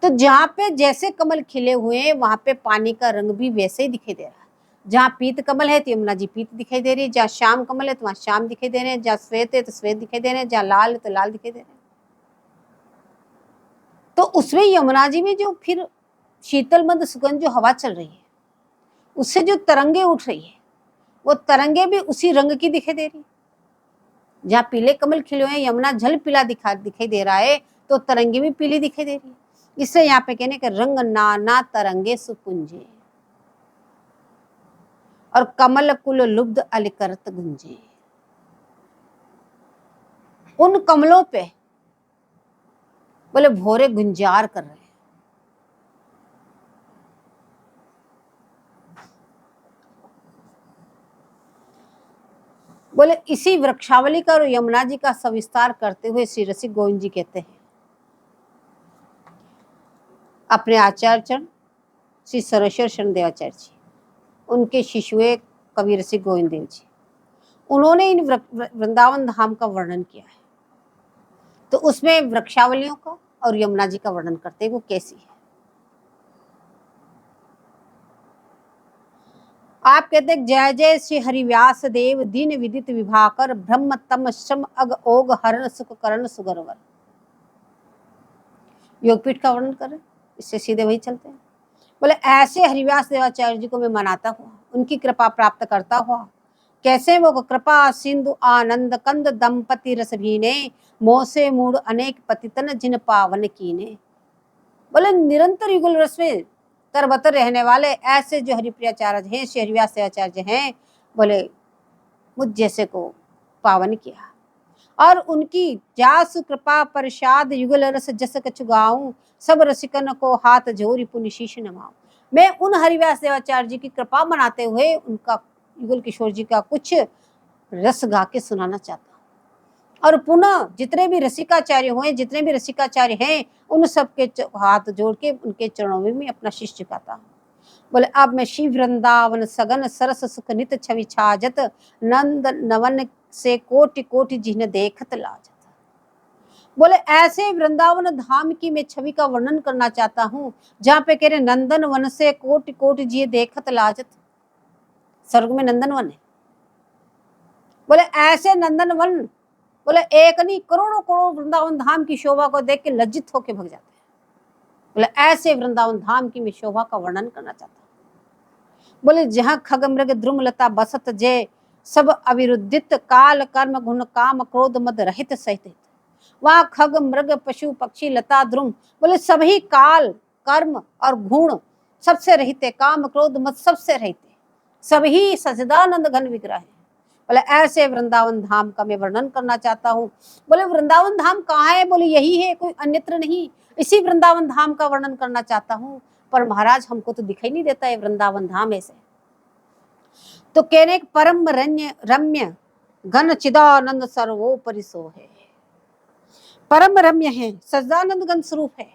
Speaker 1: तो जहाँ पे जैसे कमल खिले हुए हैं वहां पे पानी का रंग भी वैसे ही दिखाई दे रहा है। जहाँ पीत कमल है तो यमुना जी पीत दिखाई दे रही है, जहाँ श्याम कमल है तो वहां श्याम दिखाई दे रहे हैं, जहाँ श्वेत है तो श्वेत दिखाई दे रहे हैं, जहाँ लाल है तो लाल दिखाई दे रहे हैं। तो उसमें यमुना जी में जो फिर शीतल मंद सुगंध जो हवा चल रही है, उससे जो तरंगे उठ रही है, वो तरंगे भी उसी रंग की दिखाई दे रही है। जहाँ पीले कमल खिले हुए हैं, यमुना जल पीला दिखाई दे रहा है, तो तरंगे भी पीली दिखाई दे रही है। इससे यहाँ पे कहने के रंग नाना तरंगे सुपुंजे, और कमल कुल लुब्ध अलिकरत गुंजे। उन कमलों पे बोले भोरे गुंजार कर रहे हैं। बोले इसी वृक्षावली का और यमुना जी का सविस्तार करते हुए श्री रसिक गोविंद जी कहते हैं, अपने आचार्य चरण श्री सर्वेश्वर शरण देवाचार्य जी, उनके शिष्य कवि रसिक गोविंद देव जी, उन्होंने इन वृंदावन धाम का वर्णन किया है। तो उसमें वृक्षावलियों का और यमुना जी का वर्णन करते हैं, वो कैसी है। आप कहते हैं जय जय श्री हरिव्यास देव दीन विदित विभाकर ब्रह्म तम श्रम अग ओग हरण सुख करण सुगरवर। योगपीठ का वर्णन करें, इससे सीधे वही चलते हैं। बोले ऐसे हरिव्यास देवाचार्य जी को मैं मनाता हुआ, उनकी कृपा प्राप्त करता हुआ, कैसे वो कृपा सिंधु आनंद कंद दंपति रस भीने मोह से मूड अनेक पतितन जिन पावन कीने। बोले निरंतर युगल रस में तरबतर रहने वाले ऐसे जो हरिप्रियाचार्य हैं, श्री हरिव्यास देवाचार्य हैं, बोले मुझ जैसे को पावन किया। और उनकी जासु कृपा प्रसाद युगल रस जस कछु गाऊं, सब रसिकन को हाथ जोरी पुण्य शीश नमाऊं। मैं उन हरिव्यास देवाचार्य जी की कृपा मनाते हुए उनका युगल किशोर जी का कुछ रस गा के सुनाना चाहता हूँ। और पुनः जितने भी रसिकाचार्य हुए, जितने भी रसिकाचार्य हैं, उन सबके हाथ जोड़ के उनके चरणों में मैं अपना शीश झुकाता हूँ। बोले अब मैं शिव वृंदावन सगन सरस सुख नित छवि छाजत नंद नवन से कोटि कोटि जिन्हें देखत लाजत। बोले ऐसे वृंदावन धाम की मैं छवि का वर्णन करना चाहता हूँ, जहाँ पे कह रहे नंदन वन से कोटि कोटि जिये देखत लाजत। स्वर्ग में नंदन वन है। बोले ऐसे नंदन वन, बोले एक नहीं करोड़ों करोड़ वृंदावन धाम की शोभा को देख के लज्जित होके भग जाते हैं। बोले ऐसे वृंदावन धाम की मैं शोभा का वर्णन करना चाहता हूँ। बोले जहाँ खग मृग द्रुम लता बसत जय सब अविरुद्धित काल कर्म गुण काम क्रोध मद रहित सहित। वहाँ खग मृग पशु पक्षी लता द्रुम, बोले सभी काल कर्म और गुण सबसे रहित, काम क्रोध मद सबसे रहित, सभी सचिदानंद घन विग्रह है। बोले ऐसे वृंदावन धाम का मैं वर्णन करना चाहता हूँ। बोले वृंदावन धाम कहाँ है? बोले यही है, कोई अन्यत्र नहीं। इसी वृंदावन धाम का वर्णन करना चाहता हूँ, पर महाराज हमको तो दिखाई नहीं देता है वृंदावन धाम ऐसे। तो कहने परम रम्य घन चिदानंद सर्वोपरि सो है, परम रम्य है, सच्चिदानंद घन स्वरूप है।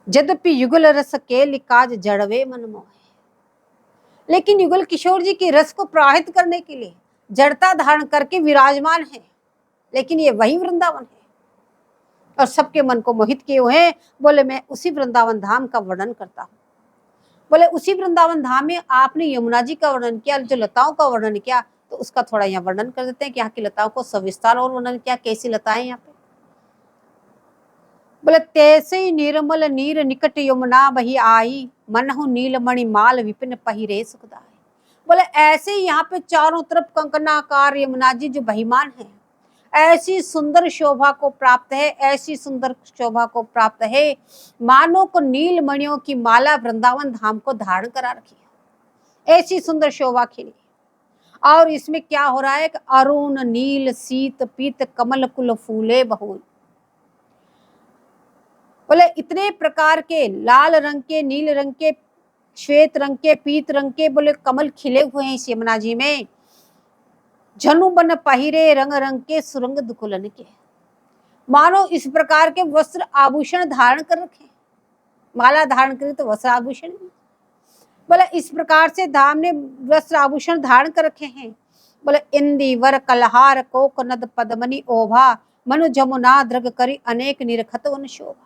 Speaker 1: यद्यपि युगल रस के काज जड़वे मन मोह, लेकिन युगल किशोर जी के रस को प्रवाहित करने के लिए जड़ता धारण करके विराजमान है। लेकिन ये वही वृंदावन है और सबके मन को मोहित किए हुए हैं। बोले मैं उसी वृंदावन धाम का वर्णन करता हूँ। बोले उसी वृंदावन धाम में आपने यमुना जी का वर्णन किया, जो लताओं का वर्णन किया, तो उसका थोड़ा यहाँ वर्णन कर देते हैं कि यहाँ की लताओं को सविस्तार और वर्णन किया, कैसी लताएं यहाँ पे। बोले तैसे निर्मल नीर निकट यमुना बही आई, मनहु नीलमणि माल विपिन पहिरे सुखदाई। बोले ऐसे ही यहाँ पे चारों तरफ कंकनाकार यमुना जी जो बहिमान है, ऐसी सुंदर शोभा को प्राप्त है, ऐसी सुंदर शोभा को प्राप्त है, मानो को नीलमणियों की माला वृंदावन धाम को धारण करा रखी है। ऐसी सुंदर शोभा खिली और इसमें क्या हो रहा है कि अरुण नील शीत पीत कमल कुल फूले बहुल। बोले इतने प्रकार के लाल रंग के, नील रंग के, श्वेत रंग के, पीत रंग के बोले कमल खिले हुए हैं इस यमुना जी में। जनु बन पहिरे रंग रंग के सुरंग दुकुलन के, मानो इस प्रकार के वस्त्र आभूषण धारण कर रखे, माला धारण करी तो वस्त्र आभूषण, बोले इस प्रकार से धाम ने वस्त्र आभूषण धारण कर रखे हैं। बोले इंदी वर कलहार कोक नद पद्मनी ओभा मनु जमुना द्रग करी अनेक निरखत वन शोभा।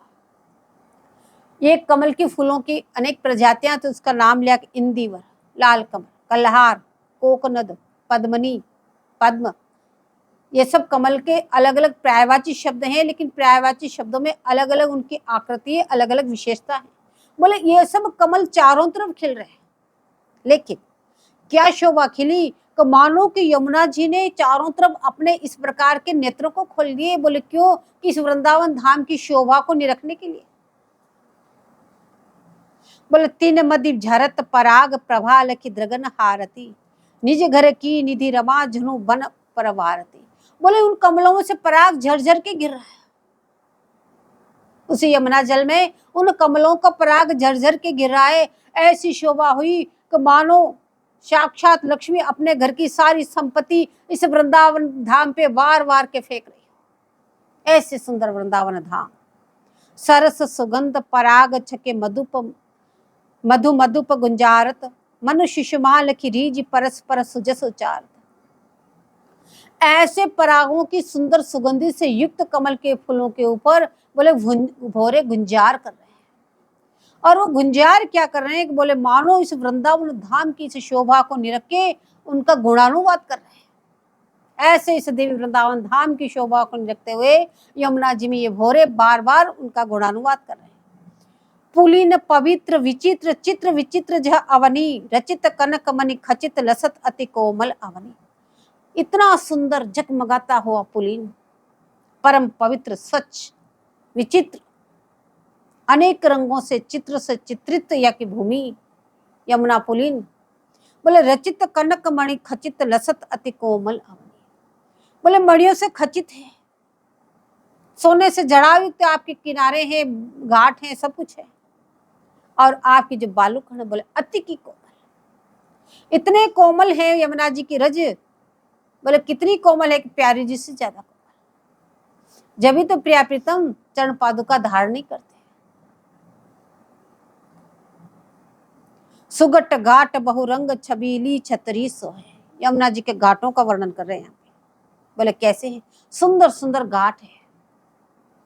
Speaker 1: ये कमल के फूलों की अनेक प्रजातियां, तो उसका नाम लिया इंदिवर, लाल कमल, कलहार, कोकनद, पद्मनी, पद्म, ये सब कमल के अलग अलग पर्यायवाची शब्द हैं, लेकिन पर्यायवाची शब्दों में अलग अलग उनकी आकृति, अलग अलग विशेषता है। बोले ये सब कमल चारों तरफ खिल रहे हैं, लेकिन क्या शोभा खिली तो मानो कि यमुना जी ने चारों तरफ अपने इस प्रकार के नेत्रों को खोल दिए। बोले क्यों? कि इस वृंदावन धाम की शोभा को निरखने के लिए। बोले तीन मदि झरत पराग प्रभा लखी द्रगन हारती निज घर की निधि रमा झनु बन परवारती। बोले उन कमलों से पराग झरझर के गिर रहा है, उसी यमुना जल में उन कमलों का पराग झरझर के गिर रहा है। ऐसी शोभा हुई कि मानो साक्षात लक्ष्मी अपने घर की सारी संपत्ति इस वृंदावन धाम पे वार वार के फेंक रही है। ऐसे सुंदर वृंदावन धाम, सरस सुगंध पराग छके मधुप मधु मधुप गुंजारत मनु शिशुमाल की रीज परस्पर सुजस उचारत। ऐसे परागों की सुंदर सुगंधि से युक्त कमल के फूलों के ऊपर बोले भोरे गुंजार कर रहे हैं। और वो गुंजार क्या कर रहे हैं कि बोले मानो इस वृंदावन धाम की इस शोभा को निरख के उनका गुणानुवाद कर रहे हैं। ऐसे इस देवी वृंदावन धाम की शोभा को निरखते हुए यमुना जी में ये भोरे बार बार उनका गुणानुवाद कर रहे हैं। पुलिन पवित्र विचित्र चित्र विचित्र जह अवनी रचित कनक मणि खचित लसत अति कोमल अवनी। इतना सुंदर जगमगाता हुआ पुलिन, परम पवित्र, स्वच्छ, विचित्र, अनेक रंगों से चित्र से चित्रित या की भूमि यमुना पुलिन। बोले रचित कनक मणि खचित लसत अति कोमल अवनी। बोले मणियों से खचित है, सोने से जड़ायुक्त आपके किनारे हैं, घाट हैं, सब कुछ है। और आपकी जो बालूखंड बोले अति की कोमल, इतने कोमल है यमुना जी की रज। बोले कितनी कोमल है कि प्यारी जी से ज्यादा कोमल। जब भी तो प्रिया प्रीतम चरण पादुका धारण नहीं करते। सुगट घाट बहुरंग छबीली छतरी सो है। यमुना जी के घाटों का वर्णन कर रहे हैं यहाँ पे। बोले कैसे हैं? सुंदर सुंदर घाट है,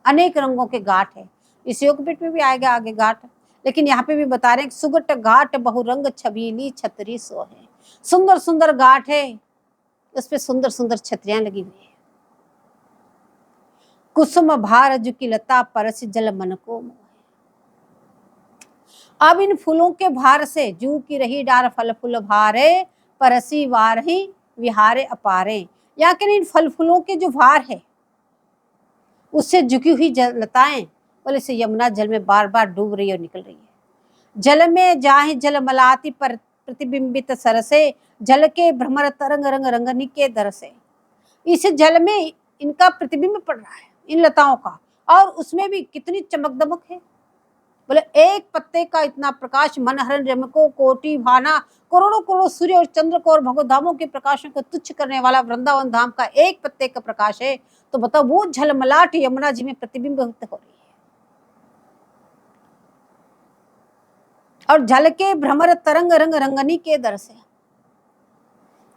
Speaker 1: अनेक रंगों के घाट है। इस योगपीठ में भी आएगा आगे घाट, लेकिन यहाँ पे भी बता रहे हैं सुगट घाट बहुरंग छबीली छतरी सो है। सुंदर सुंदर घाट है, उस पे सुंदर सुंदर छतरियां लगी हुई है। कुसुम भार जुकी लता परस जल मन को मोहे। अब इन फूलों के भार से जू की रही डार फल फूल भारे परसी वारही विहारे अपारे। यहाँ के इन फल फूलों के जो भार है उससे झुकी हुई लताएं बोले से यमुना जल में बार बार डूब रही और निकल रही है। जल में जाहि जल मलाती पर प्रतिबिंबित सरसे जल के भ्रमर तरंग रंग रंगनी के दर से। इस जल में इनका प्रतिबिंब पड़ रहा है इन लताओं का, और उसमें भी कितनी चमक दमक है। बोले एक पत्ते का इतना प्रकाश मनहरण रमको कोटि भाना करोड़ों करोड़ों सूर्य और चंद्र को और भगवधामों के प्रकाशों को तुच्छ करने वाला वृंदावन धाम का एक पत्ते का प्रकाश है। तो बताओ वो झलमलाट यमुना जी में प्रतिबिंब हो रही है। और जल के भ्रमर तरंग रंग रंगनी के दर से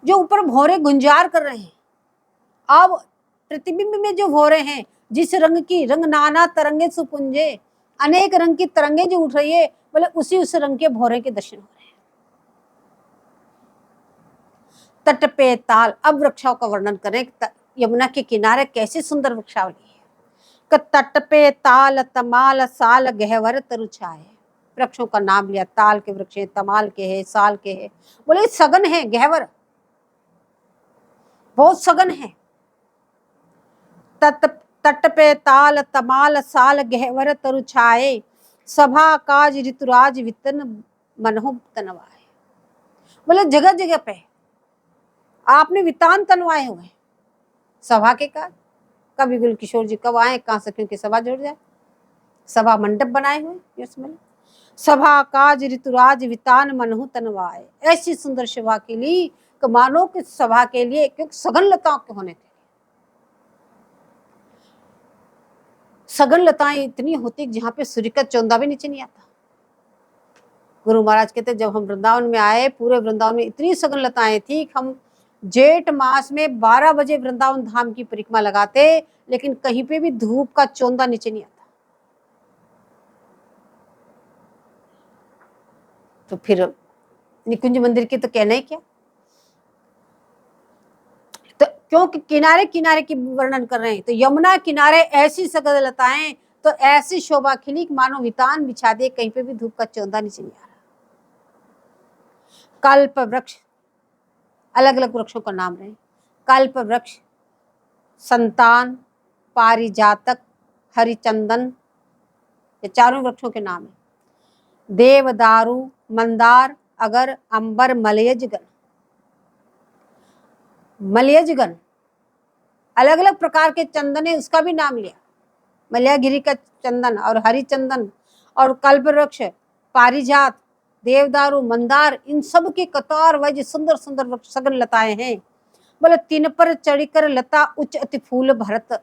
Speaker 1: जो ऊपर भौरे गुंजार कर रहे हैं। अब प्रतिबिंब में जो भौरे हैं, जिस रंग की रंग नाना तरंगे सुपुंजे, अनेक रंग की तरंगे जो उठ रही है, बोले उस रंग के भौरे के दर्शन हो रहे हैं। तट पे ताल, अब वृक्षों का वर्णन करें। यमुना के किनारे कैसी सुंदर वृक्षावली है। तट पे ताल तमाल साल गहवर तरुछाए। वृक्षों का नाम लिया, ताल के वृक्ष हैं, तमाल के हैं, साल के हैं। बोले सघन है, गहवर, बहुत सघन है। तट पे ताल तमाल साल गहवर तरुछाए सभा काज ऋतुराज वितन मनहु तनवाए। बोले जगह जगह पे आपने वितान तनवाए हुए सभा के कार्य। कब युगल किशोर जी कब आए, कहाँ सखियों की सभा जुड़ जाए, सभा मंडप बनाए हुए यशमल। सभा काज ऋतुराज वितान मनहु तनवाए। ऐसी सुंदर सभा के लिए मानो कि सभा के लिए, क्योंकि सघन लताओं के होने थे। सघन लताएं इतनी होती जहां पे सूर्य का चौंधा भी नीचे नहीं आता। गुरु महाराज कहते जब हम वृंदावन में आए, पूरे वृंदावन में इतनी सघन लताएं थी कि हम जेठ मास में 12 बजे वृंदावन धाम की परिक्रमा लगाते, लेकिन कहीं पे भी धूप का चौंधा नीचे नहीं आता। तो फिर निकुंज मंदिर की तो कहना ही क्या। तो क्योंकि किनारे किनारे की वर्णन कर रहे हैं, तो यमुना किनारे ऐसी सघन लताएं, तो ऐसी शोभा खिली मानो वितान बिछा दे, कहीं पे भी धूप का चौंधा नीचे नहीं आ रहा। कल्प वृक्ष, अलग अलग वृक्षों का नाम रहे। कल्प वृक्ष, संतान, पारिजातक, हरिचंदन, ये चारों वृक्षों के नाम है। देवदारू, मंदार, अगर, अंबर, मलयजगन। मलयजगन अलग अलग प्रकार के चंदन है, उसका भी नाम लिया। मलयागिरी का चंदन और हरिचंदन और कल्प वृक्ष, पारिजात, देवदारू, मंदार, इन सब की कतार वज सुंदर सुंदर वृक्ष सघन लताएं हैं। बोले तीन पर चढ़कर लता उच्च अति फूल भरत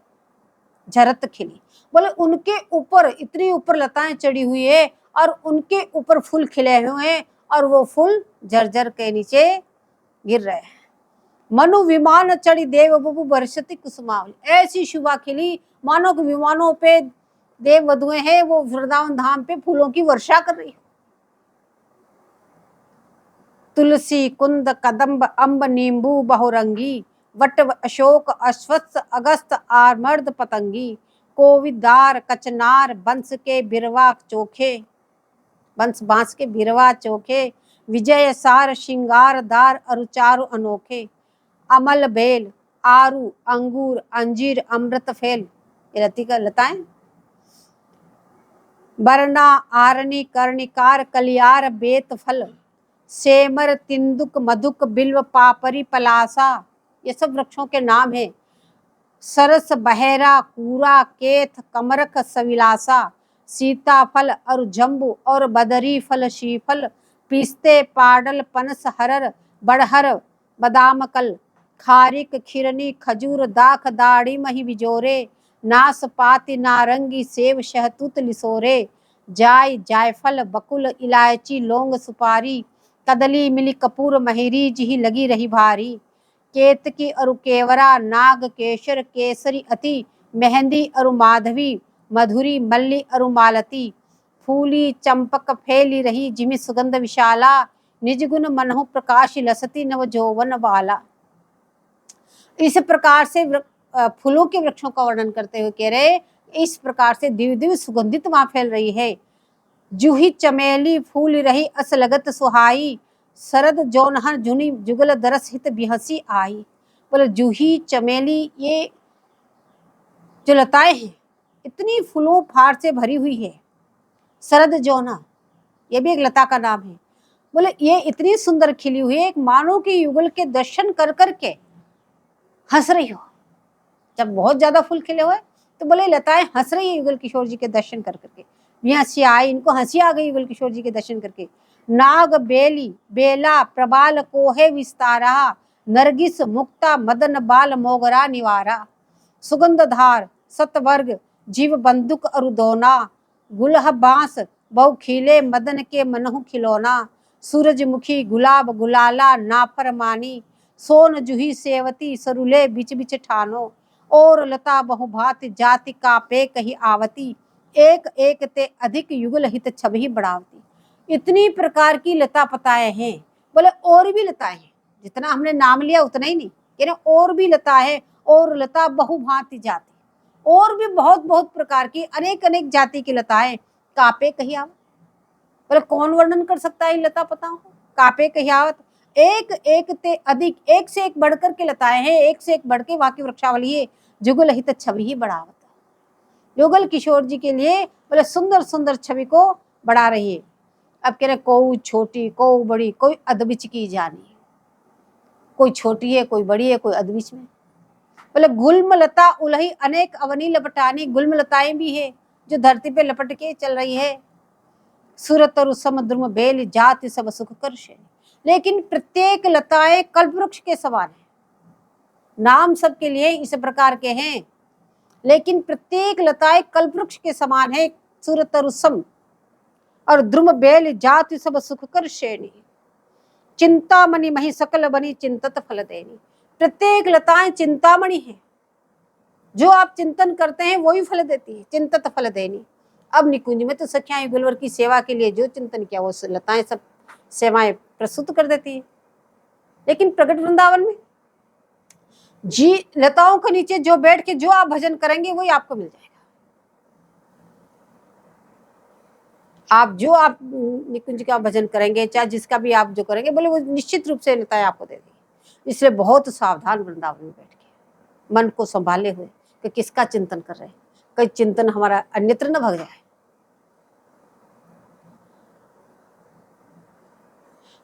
Speaker 1: झरत खिली। बोले उनके ऊपर इतनी ऊपर लताएं चढ़ी हुई है और उनके ऊपर फूल खिले हुए हैं और वो फूल झरझर के नीचे गिर रहे हैं। मनु विमान चढ़ी देव बबू बरसती कुसुमावली। ऐसी शोभा खिली मानो कि विमानों पे देव वधुएं हैं, वो वृंदावन धाम पे फूलों की वर्षा कर रही है। तुलसी, कुंद, कदम्ब, अम्ब, नींबू, बहुरंगी, वट, अशोक, अश्वत्थ, अगस्त, आमर्द, पतंगी, कोविदार, कचनार, बंस के बिरवा चोखे, बंस बांस के बिरवा चोखे, विजय सार, श्रृंगार दार, अरुचारु अनोखे, अमल बेल, आरू, अंगूर, अंजीर, अमृत फेल, ये रति का लताएं। बरना, आरणी, कर्णिकार, कलियार, बेत फल, सेमर, तिंदुक, मधुक, बिल्व, पापरी, पलासा, ये सब वृक्षों के नाम है। सरस, बहेरा, कूरा, केथ, कमरक, सविलासा, सीताफल और जम्बू और बदरी फल, शीफल, पिस्ते, पाडल, पनस, हरर, बड़हर, बदामकल, खारिक, खिरनी, खजूर, दाख, दाढ़ी, मही, बिजोरे, नाशपाती, नारंगी, सेब, शहतूत, लिसोरे, जाय, जायफल, बकुल, इलायची, लौंग, सुपारी, कदली, मिली, कपूर, महेरी, जिही लगी रही भारी, केतकी अरु केवरा, नाग, केसर, केसरी, अति, मेहंदी अरु माधवी, मधुरी, मल्ली अरु मालती, फूली, चंपक, फैली रही जिमि सुगंध विशाला, निज गुण मनहु प्रकाश लसती, नव जौवन बाला। इस प्रकार से फूलों के वृक्षों का वर्णन करते हुए कह रहे, इस प्रकार से दिव्य दिव्य सुगंधित वहां फैल रही है। जूही चमेली फूल रही अस लगत सुहाई, शरद जौनहर जुनी जुगल दरस हित बिहसी आई। बोले जूही चमेली, ये जो लताएं हैं इतनी फूलों फार से भरी हुई है। शरद जौना, ये भी एक लता का नाम है। बोले ये इतनी सुंदर खिली हुई है, एक मानो कि युगल के दर्शन कर करके हंस रही हो। जब बहुत ज्यादा फूल खिले हुए तो बोले लताएं हंस रही है युगल किशोर जी के दर्शन कर करके। हंसी आई, इनको हंसी आ गई युगल किशोर जी के दर्शन करके। नाग, बेली, बेला, प्रबाल, कोहे विस्तारा, नरगिस, मुक्ता, मदन बाल, मोगरा, निवारा, सुगंधधार, सतवर्ग, जीव बंदुक अरुदोना, गुलह बांस, बहु खिले, मदन के मनहु खिलौना, सूरजमुखी, गुलाब, गुलाला, नाफरमानी, सोन, जूही, सेवती, सरुले, बिच बिच ठानो, और लता बहुभात जाति कापे कही आवती, एक एक ते अधिक युगल हित छवि बढ़ावती। इतनी प्रकार की लता पताएं हैं। बोले और भी लता है, जितना हमने नाम लिया उतना ही नहीं, कह रहे और भी लता है, और लता बहुभांति जाति, और भी बहुत बहुत प्रकार की अनेक अनेक जाति की लताएं कापे कही आवत। बोले कौन वर्णन कर सकता है इन लता पताओं को। कापे कही आवत, एक एक ते अधिक, एक से एक बढ़कर के लताएं हैं, एक से एक बढ़ के वहां की वृक्षावली है। जुगल हित छवि ही बढ़ावत, युगल किशोर जी के लिए बोले सुंदर सुंदर छवि को बढ़ा रही है। अब कह रहे को छोटी को बड़ी कोई अदबिच की जानी। कोई छोटी है, कोई बड़ी है, कोई अधबीच में। बोले गुल्म लता उलही अनेक अवनी लपटानी, गुल्म लताएं भी है जो धरती पे लपट के चल रही है। सूरत और समुद्र बेल जाति सब सुख कर शे, लेकिन प्रत्येक लताएं कल्पवृक्ष के समान है। नाम सबके लिए इस प्रकार के हैं, लेकिन प्रत्येक लताएं कल्पवृक्ष के समान है। सूरत और सम और द्रुम बेल जाति सब सुख कर श्रेणी, चिंतामणि मही सकल बनी चिंतत फल देनी। प्रत्येक लताएं चिंतामणि है, जो आप चिंतन करते हैं वही फल देती है, चिंतत फल देनी। अब निकुंज में तो सखियां युगलवर की सेवा के लिए जो चिंतन किया वो लताएं सब सेवाएं प्रस्तुत कर देती है। लेकिन प्रकट वृंदावन में जी लताओं के नीचे जो बैठ के जो आप भजन करेंगे वही आपको मिल जाएगा। आप निकुंज का भजन करेंगे, चाहे जिसका भी आप जो करेंगे, बोले वो निश्चित रूप से लताएं आपको दे देगी। इसलिए बहुत सावधान वृंदावन में बैठ के मन को संभाले हुए कि किसका चिंतन कर रहे हैं, कहीं चिंतन हमारा अन्यत्र न भग जाए।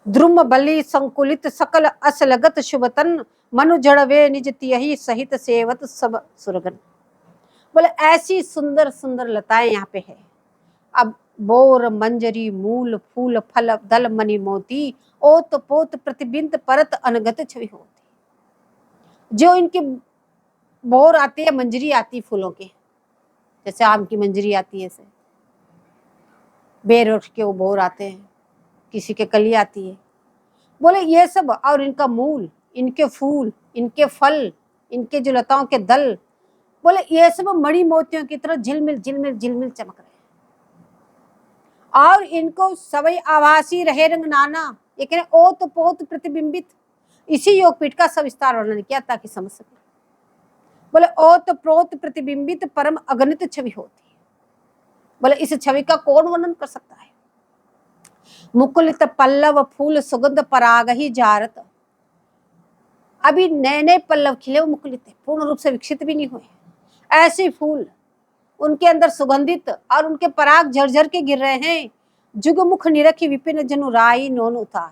Speaker 1: द्रुम बलि संकुलित सकल असलगत शुभतन, मनु जड़वे निज तियहि सहित सेवत सब सुरगन। बोले ऐसी सुंदर सुंदर लताएं यहाँ पे है। अब बोर मंजरी मूल फूल फल दल मणि मोती, ओत पोत प्रतिबिंब परत अनगत छवि होती। जो इनके बोर आती है, मंजरी आती फूलों के, जैसे आम की मंजरी आती है, ऐसे बेर उठ के वो बोर आते हैं, किसी के कली आती है। बोले ये सब, और इनका मूल, इनके फूल, इनके फल, इनके जो लताओं के दल, बोले ये सब मणि मोतियों की तरह झिलमिल झिलमिल झिलमिल चमक रहे हैं। और इनको सवई आभासी रहे रंग नाना, ये कह रहे ओत पोत प्रतिबिंबित। इसी योगपीठ का सविस्तार वर्णन किया ताकि समझ सके। बोले ओत प्रोत प्रतिबिंबित परम अगणित छवि होती है। बोले इस छवि का कौन वर्णन कर सकता है। मुकुलित पल्लव फूल सुगंध पराग ही जारत। अभी नए नए पल्लव खिले, वो मुकुलित है, पूर्ण रूप से विकसित भी नहीं हुए। ऐसे फूल, उनके अंदर सुगंधित, और उनके पराग झरझर के गिर रहे हैं। जुग मुख निरखी विपिन जनु राई नोन उतार।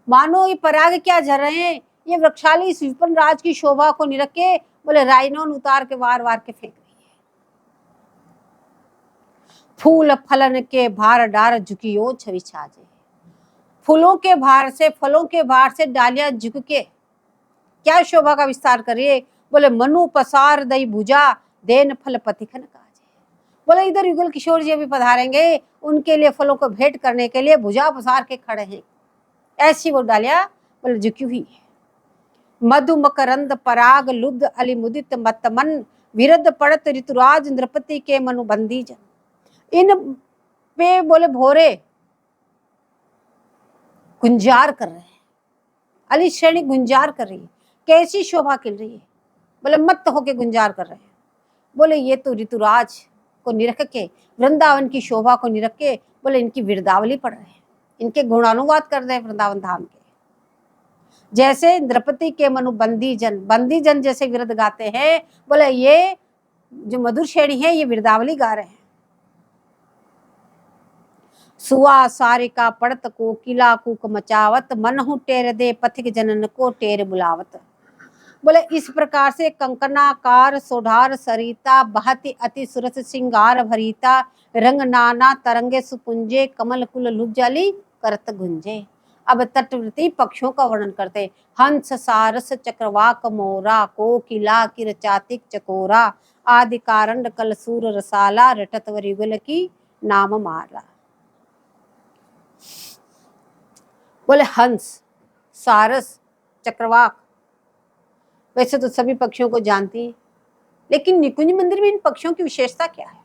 Speaker 1: मानो ये पराग क्या झर रहे हैं, ये वृक्षाली इस विपिन राज की शोभा को निरख के, बोले राइनोन उतार के वार वार के फेंक रही है। फूल फलन के भार डार झुकियो छवि छाजे। फूलों के भार से, फलों के भार से डालियां झुक के क्या शोभा का विस्तार करिए। बोले मनु पसार दई भुजा देन फल पथिखन काजे। बोले इधर युगल किशोर जी अभी पधारेंगे, उनके लिए फलों को भेंट करने के लिए भुजा पसार के खड़े हैं। ऐसी वो डालियां बोले झुकी हुई है। मधु मकरंद पराग लुब्ध अलिमुदित मतमन, विरद पड़त ऋतुराज नृपति के मनु बंदी जन। इन पे बोले भोरे गुंजार कर रहे हैं, अली श्रेणी गुंजार कर रही है। कैसी शोभा खिल रही है, बोले मत होके गुंजार कर रहे हैं। बोले ये तो ऋतुराज को निरख के, वृंदावन की शोभा को निरख के, बोले इनकी विरदावली पढ़ रहे हैं, इनके गुणानुवाद कर रहे हैं वृंदावन धाम के। जैसे द्रौपदी के मनु बंदी जन जैसे विरद गाते हैं, बोले ये जो मधुर श्रेणी है ये विरदावली गा रहे हैं। सुआ सारिका पड़त को किला कूक मचावत, मनहु टेर दे पथिक जनन को टेर बुलावत। बोले इस प्रकार से कंकनाकार सोढ़ार सरिता, बहति अति सुरस सिंगार भरीता, रंग नाना तरंगे सुपुंजे, कमल कुल लुब्जाली करत गुंजे। अब तटवर्ती पक्षियों का वर्णन करते। हंस सारस चक्रवाक मोरा, कोकिला किरचातिक चकोरा, आदि कारंड कलसूर रसाला, रटतवर युगल की नाम मारा। बोले हंस सारस चक्रवाक, वैसे तो सभी पक्षियों को जानती है, लेकिन निकुंज मंदिर में इन पक्षियों की विशेषता क्या है।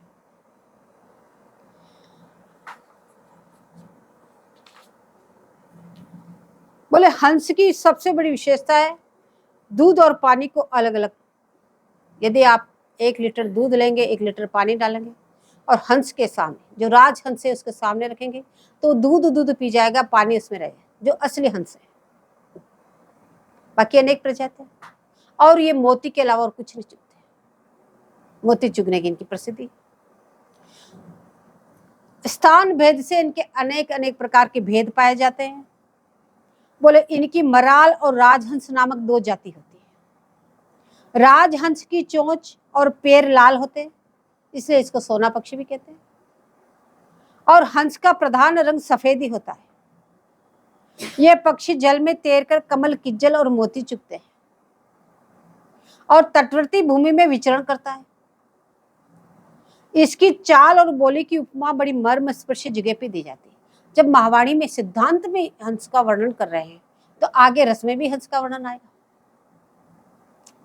Speaker 1: बोले हंस की सबसे बड़ी विशेषता है दूध और पानी को अलग अलग। यदि आप 1 लीटर दूध लेंगे, 1 लीटर पानी डालेंगे और हंस के सामने, जो राज हंस है उसके सामने रखेंगे, तो दूध पी जाएगा, पानी उसमें रहेगा, जो असली हंस है। बाकी अनेक प्रजाति, और ये मोती के अलावा और कुछ नहीं चुगते। मोती चुगने की इनकी प्रसिद्धि। स्थान भेद से इनके अनेक अनेक प्रकार के भेद पाए जाते हैं। बोले इनकी मराल और राजहंस नामक दो जाति होती है। राजहंस की चोंच और पैर लाल होते हैं, इसलिए इसको सोना पक्षी भी कहते हैं। और हंस का प्रधान रंग सफेद ही होता है। यह पक्षी जल में तैरकर कमल, किज्जल और मोती चुगते हैं और तटवर्ती भूमि में विचरण करता है। इसकी चाल और बोली की उपमा बड़ी मर्मस्पर्शी जगह पे दी जाती है। जब महावाणी में सिद्धांत में हंस का वर्णन कर रहे हैं तो आगे रस में भी हंस का वर्णन आएगा।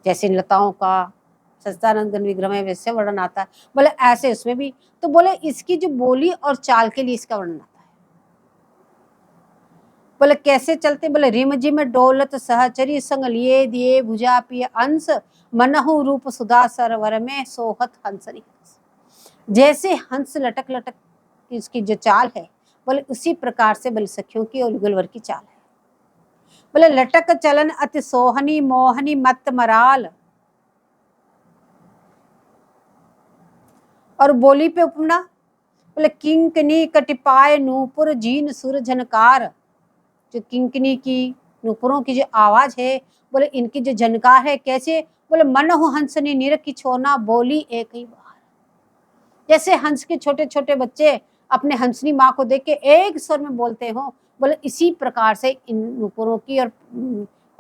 Speaker 1: जैसे लताओं का सच्चिदानंद घन विग्रह में वैसे वर्णन आता है, बोले ऐसे उसमें भी। तो बोले इसकी जो बोली और चाल के लिए इसका वर्णन आता है। बोले कैसे चलते, बोले रिम जिम डोलत सहचरी संग लिए दिए भुजा पिय अंश मनहु रूप सुधा सरवर में सोहत हंसरी। जैसे हंस लटक लटक इसकी जो चाल है, बोले उसी प्रकार से बोले सखियों की और युगलवर की चाल है। बोले लटक चलन अति सोहनी मोहनी मत मराल। और बोली पे उपमा, बोले किंकनी कटिपाय नूपुर जीन सुर झनकार। जो किंकनी की नूपुरों की जो आवाज है, बोले इनकी जो झनकार है कैसे, बोले मन हो हंसनी निर की छोना बोली एक ही बार। जैसे हंस के छोटे छोटे बच्चे अपने हंसनी माँ को देख के एक स्वर में बोलते हो, बोले इसी प्रकार से इन नूपुरों की और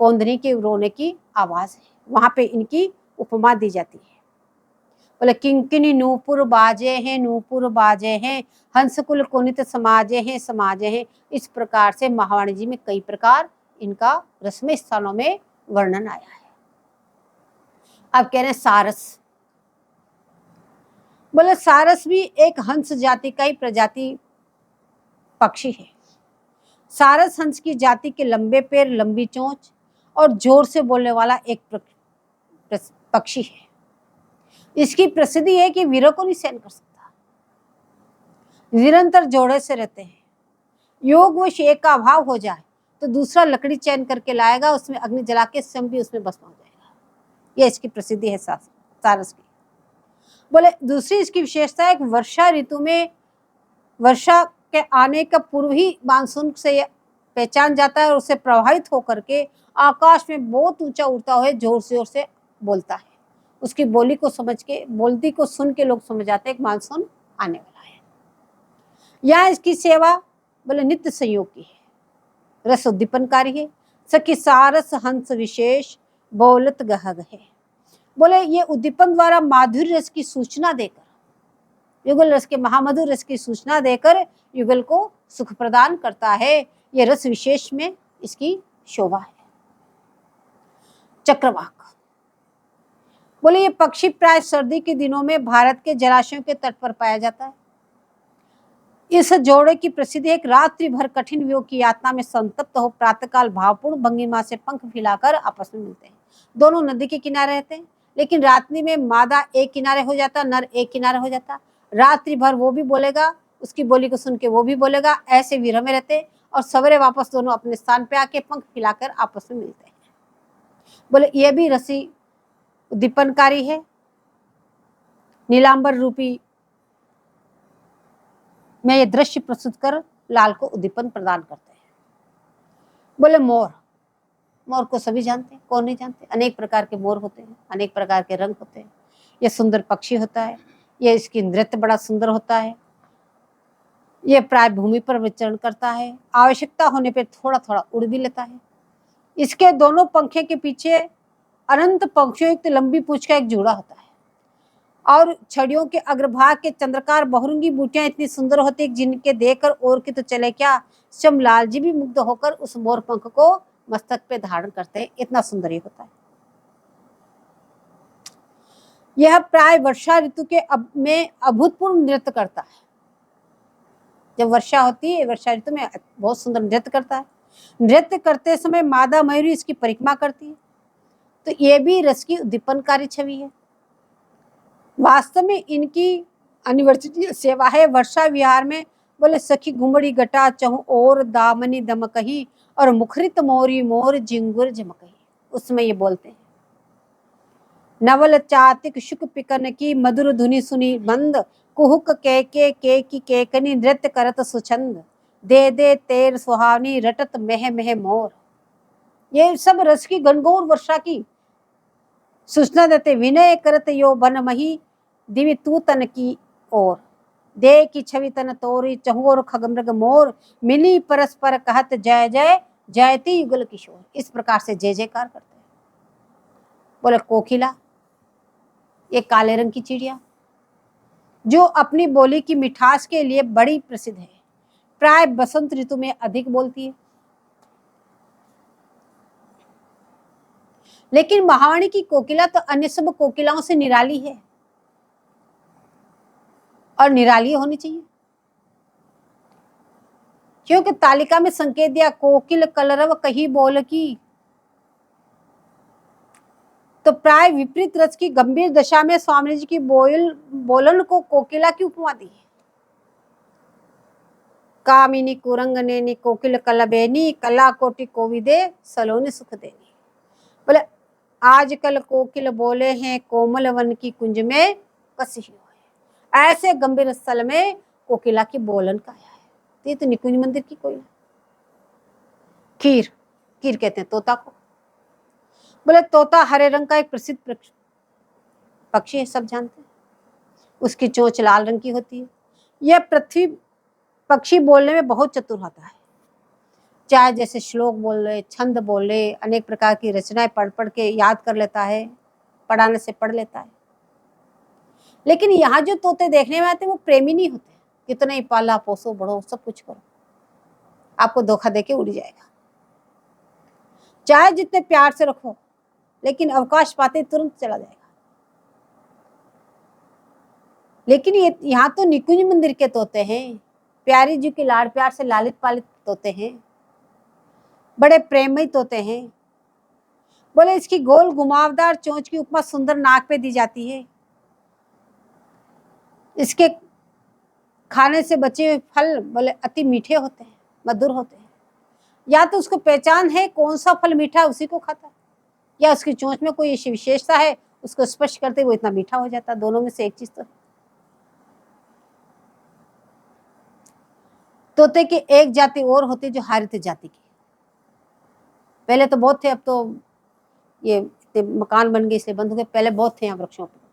Speaker 1: कोंदनी के रोने की आवाज है। वहां पे इनकी उपमा दी जाती है। बोले किंकिनी नूपुर बाजे हैं, नूपुर बाजे हैं, हंसकुल कुनित समाजे हैं, समाजे हैं। इस प्रकार से महावाणी जी में कई प्रकार इनका रसमय स्थानों में वर्णन आया है। अब कह रहे हैं सारस। बोले सारस भी एक हंस जाति का ही प्रजाति पक्षी है। सारस हंस की जाति के लंबे पैर, लंबी चोंच और जोर से बोलने वाला एक पक्षी है। इसकी प्रसिद्धि है कि वीरों को नहीं सहन कर सकता, निरंतर जोड़े से रहते हैं। योगवश एक का अभाव हो जाए तो दूसरा लकड़ी चयन करके लाएगा, उसमें अग्नि जला के स्वयं भी उसमें भस्म हो जाएगा। यह इसकी प्रसिद्धि है सारस की। बोले दूसरी इसकी विशेषता है, वर्षा ऋतु में वर्षा के आने का पूर्व ही मानसून से पहचान जाता है और उससे प्रभावित होकर के आकाश में बहुत ऊंचा उड़ता हुआ जोर जोर से बोलता है। उसकी बोली को समझ के, बोलती को सुन के लोग समझ जाते हैं कि मानसून आने वाला है। यहाँ इसकी सेवा बोले नित्य संयोग की है, रस उद्दीपनकारी है। सखी सारस हंस विशेष बोलत गह गहे। बोले ये उद्दीपन द्वारा माधुर्य रस की सूचना देकर, युगल रस के महामधुर रस की सूचना देकर युगल को सुख प्रदान करता है। ये रस विशेष में इसकी शोभा है। चक्रवाक। बोले ये पक्षी प्राय सर्दी के दिनों में भारत के जलाशयों के तट पर पाया जाता है। इस जोड़े की प्रसिद्धि एक रात्रि भर कठिन वियोग की यातना में संतप्त हो प्रातःकाल भावपूर्ण भंगिमा से पंख फैलाकर आपस में मिलते हैं। दोनों नदी के किनारे रहते हैं, लेकिन रात्रि में मादा एक किनारे हो जाता, नर एक किनारे हो जाता। रात्रि भर वो भी बोलेगा, उसकी बोली को सुन के वो भी बोलेगा, ऐसे विरह में रहते और सवेरे वापस दोनों अपने स्थान पे आके पंख फैलाकर आपस में मिलते हैं। बोले ये भी रसी उद्दीपनकारी है। नीलांबर रूपी में ये दृश्य प्रस्तुत कर लाल को उद्दीपन प्रदान करते हैं। बोले मोर। मोर को सभी जानते हैं, कौन नहीं जानते। अनेक प्रकार के मोर होते हैं, अनेक प्रकार के रंग होते हैं। ये सुंदर पक्षी होता है, ये इसकी नृत्य बड़ा सुंदर होता है। ये प्राय भूमि पर विचरण करता है, आवश्यकता होने पर थोड़ा थोड़ा उड़ भी लेता है। इसके दोनों पंखे के पीछे अनंत पंखियों युक्त लंबी पूंछ का एक जूड़ा होता है और छड़ियों के अग्रभाग के चंद्रकार बहुरंगी बूटियां इतनी सुंदर होती है जिनके देखकर और की तो चले क्या, शमलाल जी भी मुग्ध होकर उस मोर पंख को मस्तक पे धारण करते हैं। इतना सुंदर ये होता है। यह प्राय वर्षा ऋतु के में अभूतपूर्व नृत्य करता है। जब वर्षा होती है, वर्षा ऋतु में बहुत सुंदर नृत्य करता है। नृत्य करते समय मादा मयूरी इसकी परिक्रमा करती है। तो ये भी रस की उद्दीपनकारी छवि है। वास्तव में इनकी अनिवार्य सेवा है। वर्षा विहार में बोले सखी घुमड़ी गटा चहु और दामनी दमकही और मुखरित मोरी मोर जिंगुर जमकही। उसमें ये बोलते हैं, नवल चातिक शुक पिकन की मधुर धुनि सुनी बंद कुहुक के की केकनी नृत्य करत सुछंद दे दे तेर सुहावनी रटत मह मह मोर। ये सब रस की घनघोर वर्षा की सूचना देते। विनय करत यो बन मही दिव्य तू तन की ओर, दे की छवि तन तोरी चहुर खगमृग मोर, मिली परस्पर कहत जय जय जयती युगल किशोर। इस प्रकार से जय जयकार करते हैं। बोले कोकिला, ये काले रंग की चिड़िया जो अपनी बोली की मिठास के लिए बड़ी प्रसिद्ध है, प्राय बसंत ऋतु में अधिक बोलती है। लेकिन महावाणी की कोकिला तो अन्य सब कोकिलाओं से निराली है और निराली होनी चाहिए, क्योंकि तालिका में संकेत दिया कोकिल कलरव कही बोल की। तो प्राय विपरीत रस की गंभीर दशा में स्वामी जी की बोलन को कोकिला की उपमा दी है। कामिनी कुरंग नेनी कोकिल कलबेनी, कला कोटि कोविदे सलोने सुख देनी। बोले आजकल कोकिल बोले हैं कोमल वन की कुंज में कसी हुए। ऐसे गंभीर स्थल में कोकिला की बोलन का आया है। तो निकुंज मंदिर की कोई खीर, खीर कहते हैं तोता को। बोले तोता हरे रंग का एक प्रसिद्ध पक्षी है, सब जानते हैं। उसकी चोंच लाल रंग की होती है। यह पृथ्वी पक्षी बोलने में बहुत चतुर होता है। चाहे जैसे श्लोक बोल रहे, छंद बोल रहे, अनेक प्रकार की रचनाएं पढ़ पढ़ के याद कर लेता है, पढ़ाने से पढ़ लेता है। लेकिन यहाँ जो तोते देखने में आते हैं वो प्रेमी नहीं होते। कितना ही पाला पोसो बढ़ो सब कुछ करो, आपको धोखा देके उड़ जाएगा। चाहे जितने प्यार से रखो, लेकिन अवकाश पाते तुरंत चला जाएगा। लेकिन ये यहाँ तो निकुंज मंदिर के तोते हैं, प्यारी जी के लाड़ प्यार से लालित पालित तोते हैं, बड़े प्रेमी तोते हैं। बोले इसकी गोल घुमावदार चोंच की उपमा सुंदर नाक पे दी जाती है। इसके खाने से बचे हुए फल बोले अति मीठे होते हैं, मधुर होते हैं। या तो उसको पहचान है कौन सा फल मीठा है उसी को खाता है, या उसकी चोंच में कोई ऐसी विशेषता है उसको स्पर्श करते वो इतना मीठा हो जाता है। दोनों में से एक चीज तो है। तोते की एक जाति और होती है जो हारित जाति की। पहले तो बहुत थे, अब तो ये मकान बन गए इसलिए बंद हो गए। पहले बहुत थे यहाँ वृक्षों पर।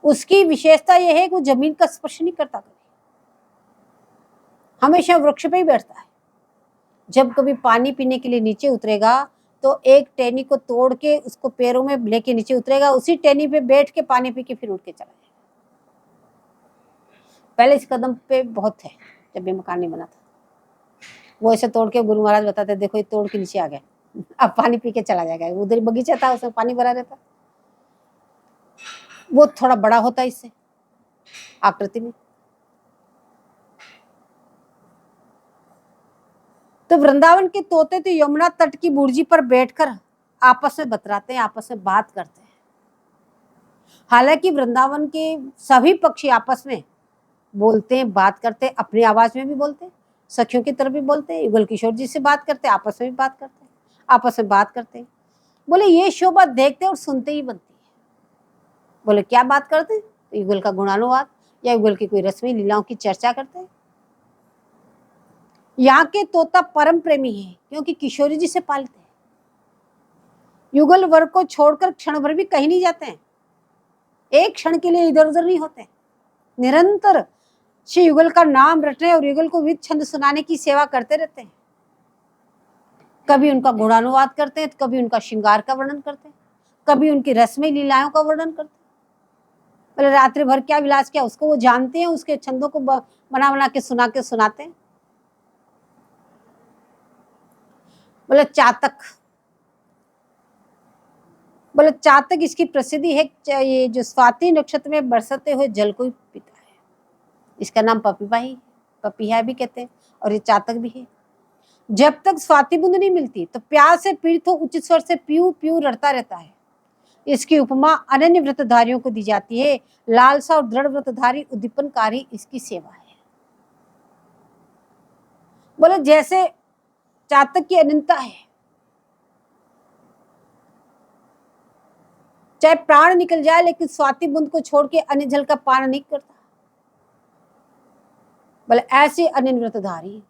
Speaker 1: उसकी विशेषता यह है कि वो जमीन का स्पर्श नहीं करता, कभी हमेशा वृक्ष पे ही बैठता है। जब कभी पानी पीने के लिए नीचे उतरेगा तो एक टहनी को तोड़ के उसको पैरों में लेके नीचे उतरेगा, उसी टहनी पे बैठ के पानी पी के फिर उठ के चला जाएगा। पहले इस कदम पे बहुत थे जब भी मकान नहीं बना था। वो ऐसे तोड़ के गुरु महाराज बताते देखो ये तोड़ के नीचे आ गए, अब पानी पी के चला जाएगा। उधर बगीचा था उसमें पानी भरा रहता। वो थोड़ा बड़ा होता है इससे आकृति में। तो वृंदावन के तोते तो यमुना तट की बुर्जी पर बैठकर आपस में बतराते हैं, आपस में बात करते हैं। हालांकि वृंदावन के सभी पक्षी आपस में बोलते हैं, बात करते हैं, अपनी आवाज में भी बोलते हैं, सखियों की तरफ भी बोलते हैं, युगल किशोर जी से बात करते हैं, आपस में भी बात करते हैं, आपस में बात करते हैं। बोले ये शोभा देखते और सुनते ही बनती है। बोले क्या बात करते हैं? तो युगल का गुणानुवाद या युगल की कोई रस्मी लीलाओं की चर्चा करते हैं। यहाँ के तोता परम प्रेमी है क्योंकि किशोरी जी से पालते हैं। युगल वर्ग को छोड़कर क्षण भर भी कहीं नहीं जाते हैं, एक क्षण के लिए इधर उधर नहीं होते। निरंतर श्री युगल का नाम रटने और युगल को विविध छंद सुनाने की सेवा करते रहते हैं। कभी उनका गुणानुवाद करते हैं, कभी उनका श्रृंगार का वर्णन करते हैं, कभी उनकी रस्मी लीलाओं का वर्णन करते हैं। बोले रात्रि भर क्या विलास किया उसको वो जानते हैं, उसके छंदों को बना बना के सुनाते हैं। बोले चातक, बोले चातक इसकी प्रसिद्धि है, ये जो स्वाति नक्षत्र में बरसते हुए जल को पीता है। इसका नाम पपीहा भी कहते हैं और ये चातक भी है। जब तक स्वाति बूंद नहीं मिलती तो प्यास से पीड़ित हो उचित स्वर से पीऊ पीऊ रटता रहता है। इसकी उपमा अनन्य व्रतधारियों को दी जाती है। लालसा और दृढ़ व्रतधारी उद्दीपनकारी इसकी सेवा है। बोले जैसे चातक की अनंतता है, चाहे प्राण निकल जाए लेकिन स्वाति बूंद को छोड़ के अन्य जल का पान नहीं करता। बोले ऐसे अनन्य व्रतधारी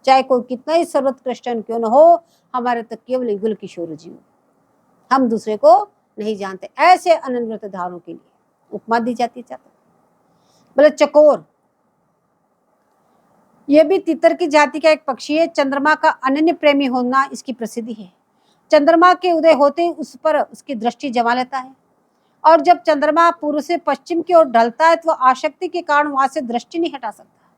Speaker 1: चाहे कोई कितना ही सर्वोत्कृष्ट क्यों न हो, हमारे तो केवल युगल किशोर जी, हम दूसरे को नहीं जानते। ऐसे अनन्य धारों के लिए उपमा दी जाती है। बोले चकोर, यह भी तितर की जाति का एक पक्षी है। चंद्रमा का अनन्य प्रेमी होना इसकी प्रसिद्धि है। चंद्रमा के उदय होते ही उस पर उसकी दृष्टि जमा लेता है, और जब चंद्रमा पूर्व से पश्चिम की ओर ढलता है तो आसक्ति के कारण वहां से दृष्टि नहीं हटा सकता,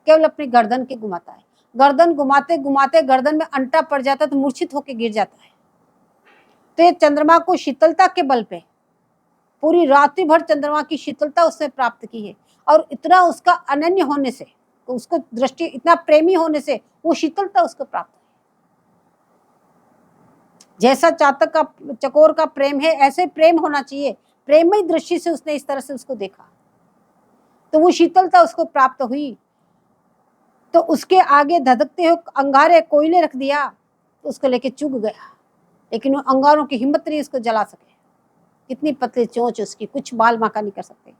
Speaker 1: केवल अपनी गर्दन के घुमाता है। गर्दन घुमाते घुमाते गर्दन में अंटा पड़ जाता है तो मूर्छित होकर गिर जाता है। तो ये चंद्रमा को शीतलता के बल पे, पूरी रात्रि भर चंद्रमा की शीतलता उसने प्राप्त की है, और इतना उसका अनन्य होने से, उसको दृष्टि इतना प्रेमी होने से वो शीतलता उसको प्राप्त है। जैसा चातक का चकोर का प्रेम है, ऐसे प्रेम होना चाहिए। प्रेममय दृष्टि से उसने इस तरह से उसको देखा तो वो शीतलता उसको प्राप्त हुई। तो उसके आगे धधकते हुए अंगारे कोयले रख दिया तो उसको लेके चुग गया, लेकिन वो अंगारों की हिम्मत नहीं उसको जला सके। कितनी पतली चोंच उसकी, कुछ बाल बांका नहीं कर सकते।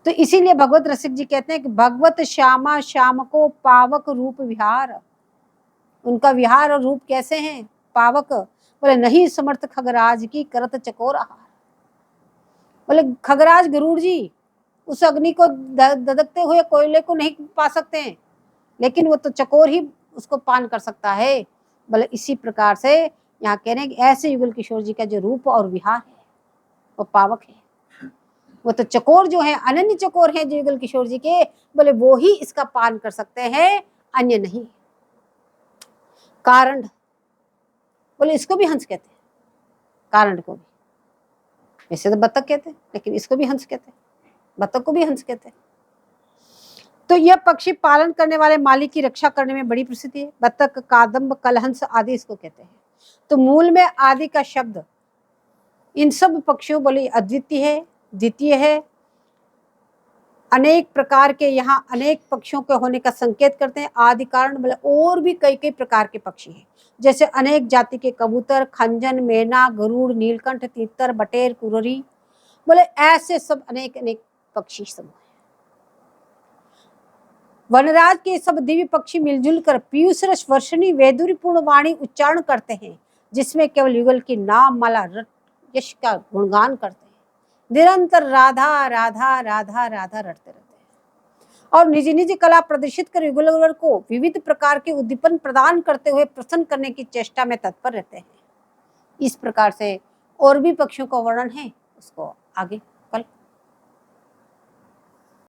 Speaker 1: तो इसीलिए भगवत रसिक जी कहते हैं कि भगवत श्यामा श्याम को पावक रूप विहार। उनका विहार और रूप कैसे हैं? पावक। बोले नहीं समर्थ खगराज की करत चकोर आहार। बोले खगराज गरुड़ जी उस अग्नि को धधकते हुए कोयले को नहीं पा सकते हैं, लेकिन वो तो चकोर ही उसको पान कर सकता है। बोले इसी प्रकार से यहाँ कह रहे हैं कि ऐसे युगल किशोर जी का जो रूप और विहार है वो पावक है। वो तो चकोर जो है, अनन्य चकोर है जो युगल किशोर जी के, बोले वो ही इसका पान कर सकते हैं, अन्य नहीं। कारण, बोले इसको भी हंस कहते हैं, कारण को भी। वैसे तो बतख कहते हैं, लेकिन इसको भी हंस कहते हैं, बतख को भी हंस कहते हैं। तो यह पक्षी पालन करने वाले मालिक की रक्षा करने में बड़ी प्रसिद्धि है। बतख, कादम्ब, कलहंस आदि इसको कहते हैं। तो मूल में आदि का शब्द इन सब पक्षियों बोले अद्वितीय है, द्वितीय है। अनेक प्रकार के यहाँ अनेक पक्षियों के होने का संकेत करते हैं। आदि कारण बोले और भी कई कई प्रकार के पक्षी हैं, जैसे अनेक जाति के कबूतर, खंजन, मैना, गरुड़, नीलकंठ, तीतर, बटेर, कुररी, बोले ऐसे सब अनेक अनेक पक्षी समूह हैं। वनराज के सब दिव्य पक्षी मिलजुल कर पीयूष रस वर्षणी वैदुर्यपूर्ण वाणी उच्चारण करते हैं, जिसमें केवल युगल की नाम माला यश का गुणगान करते हैं। निरंतर राधा राधा राधा राधा रटते रहते हैं, और निजी निजी कला प्रदर्शित कर युगल को विविध प्रकार के उद्दीपन प्रदान करते हुए प्रसन्न करने की चेष्टा में तत्पर रहते हैं। इस प्रकार से और भी पक्षियों का वर्णन है, उसको आगे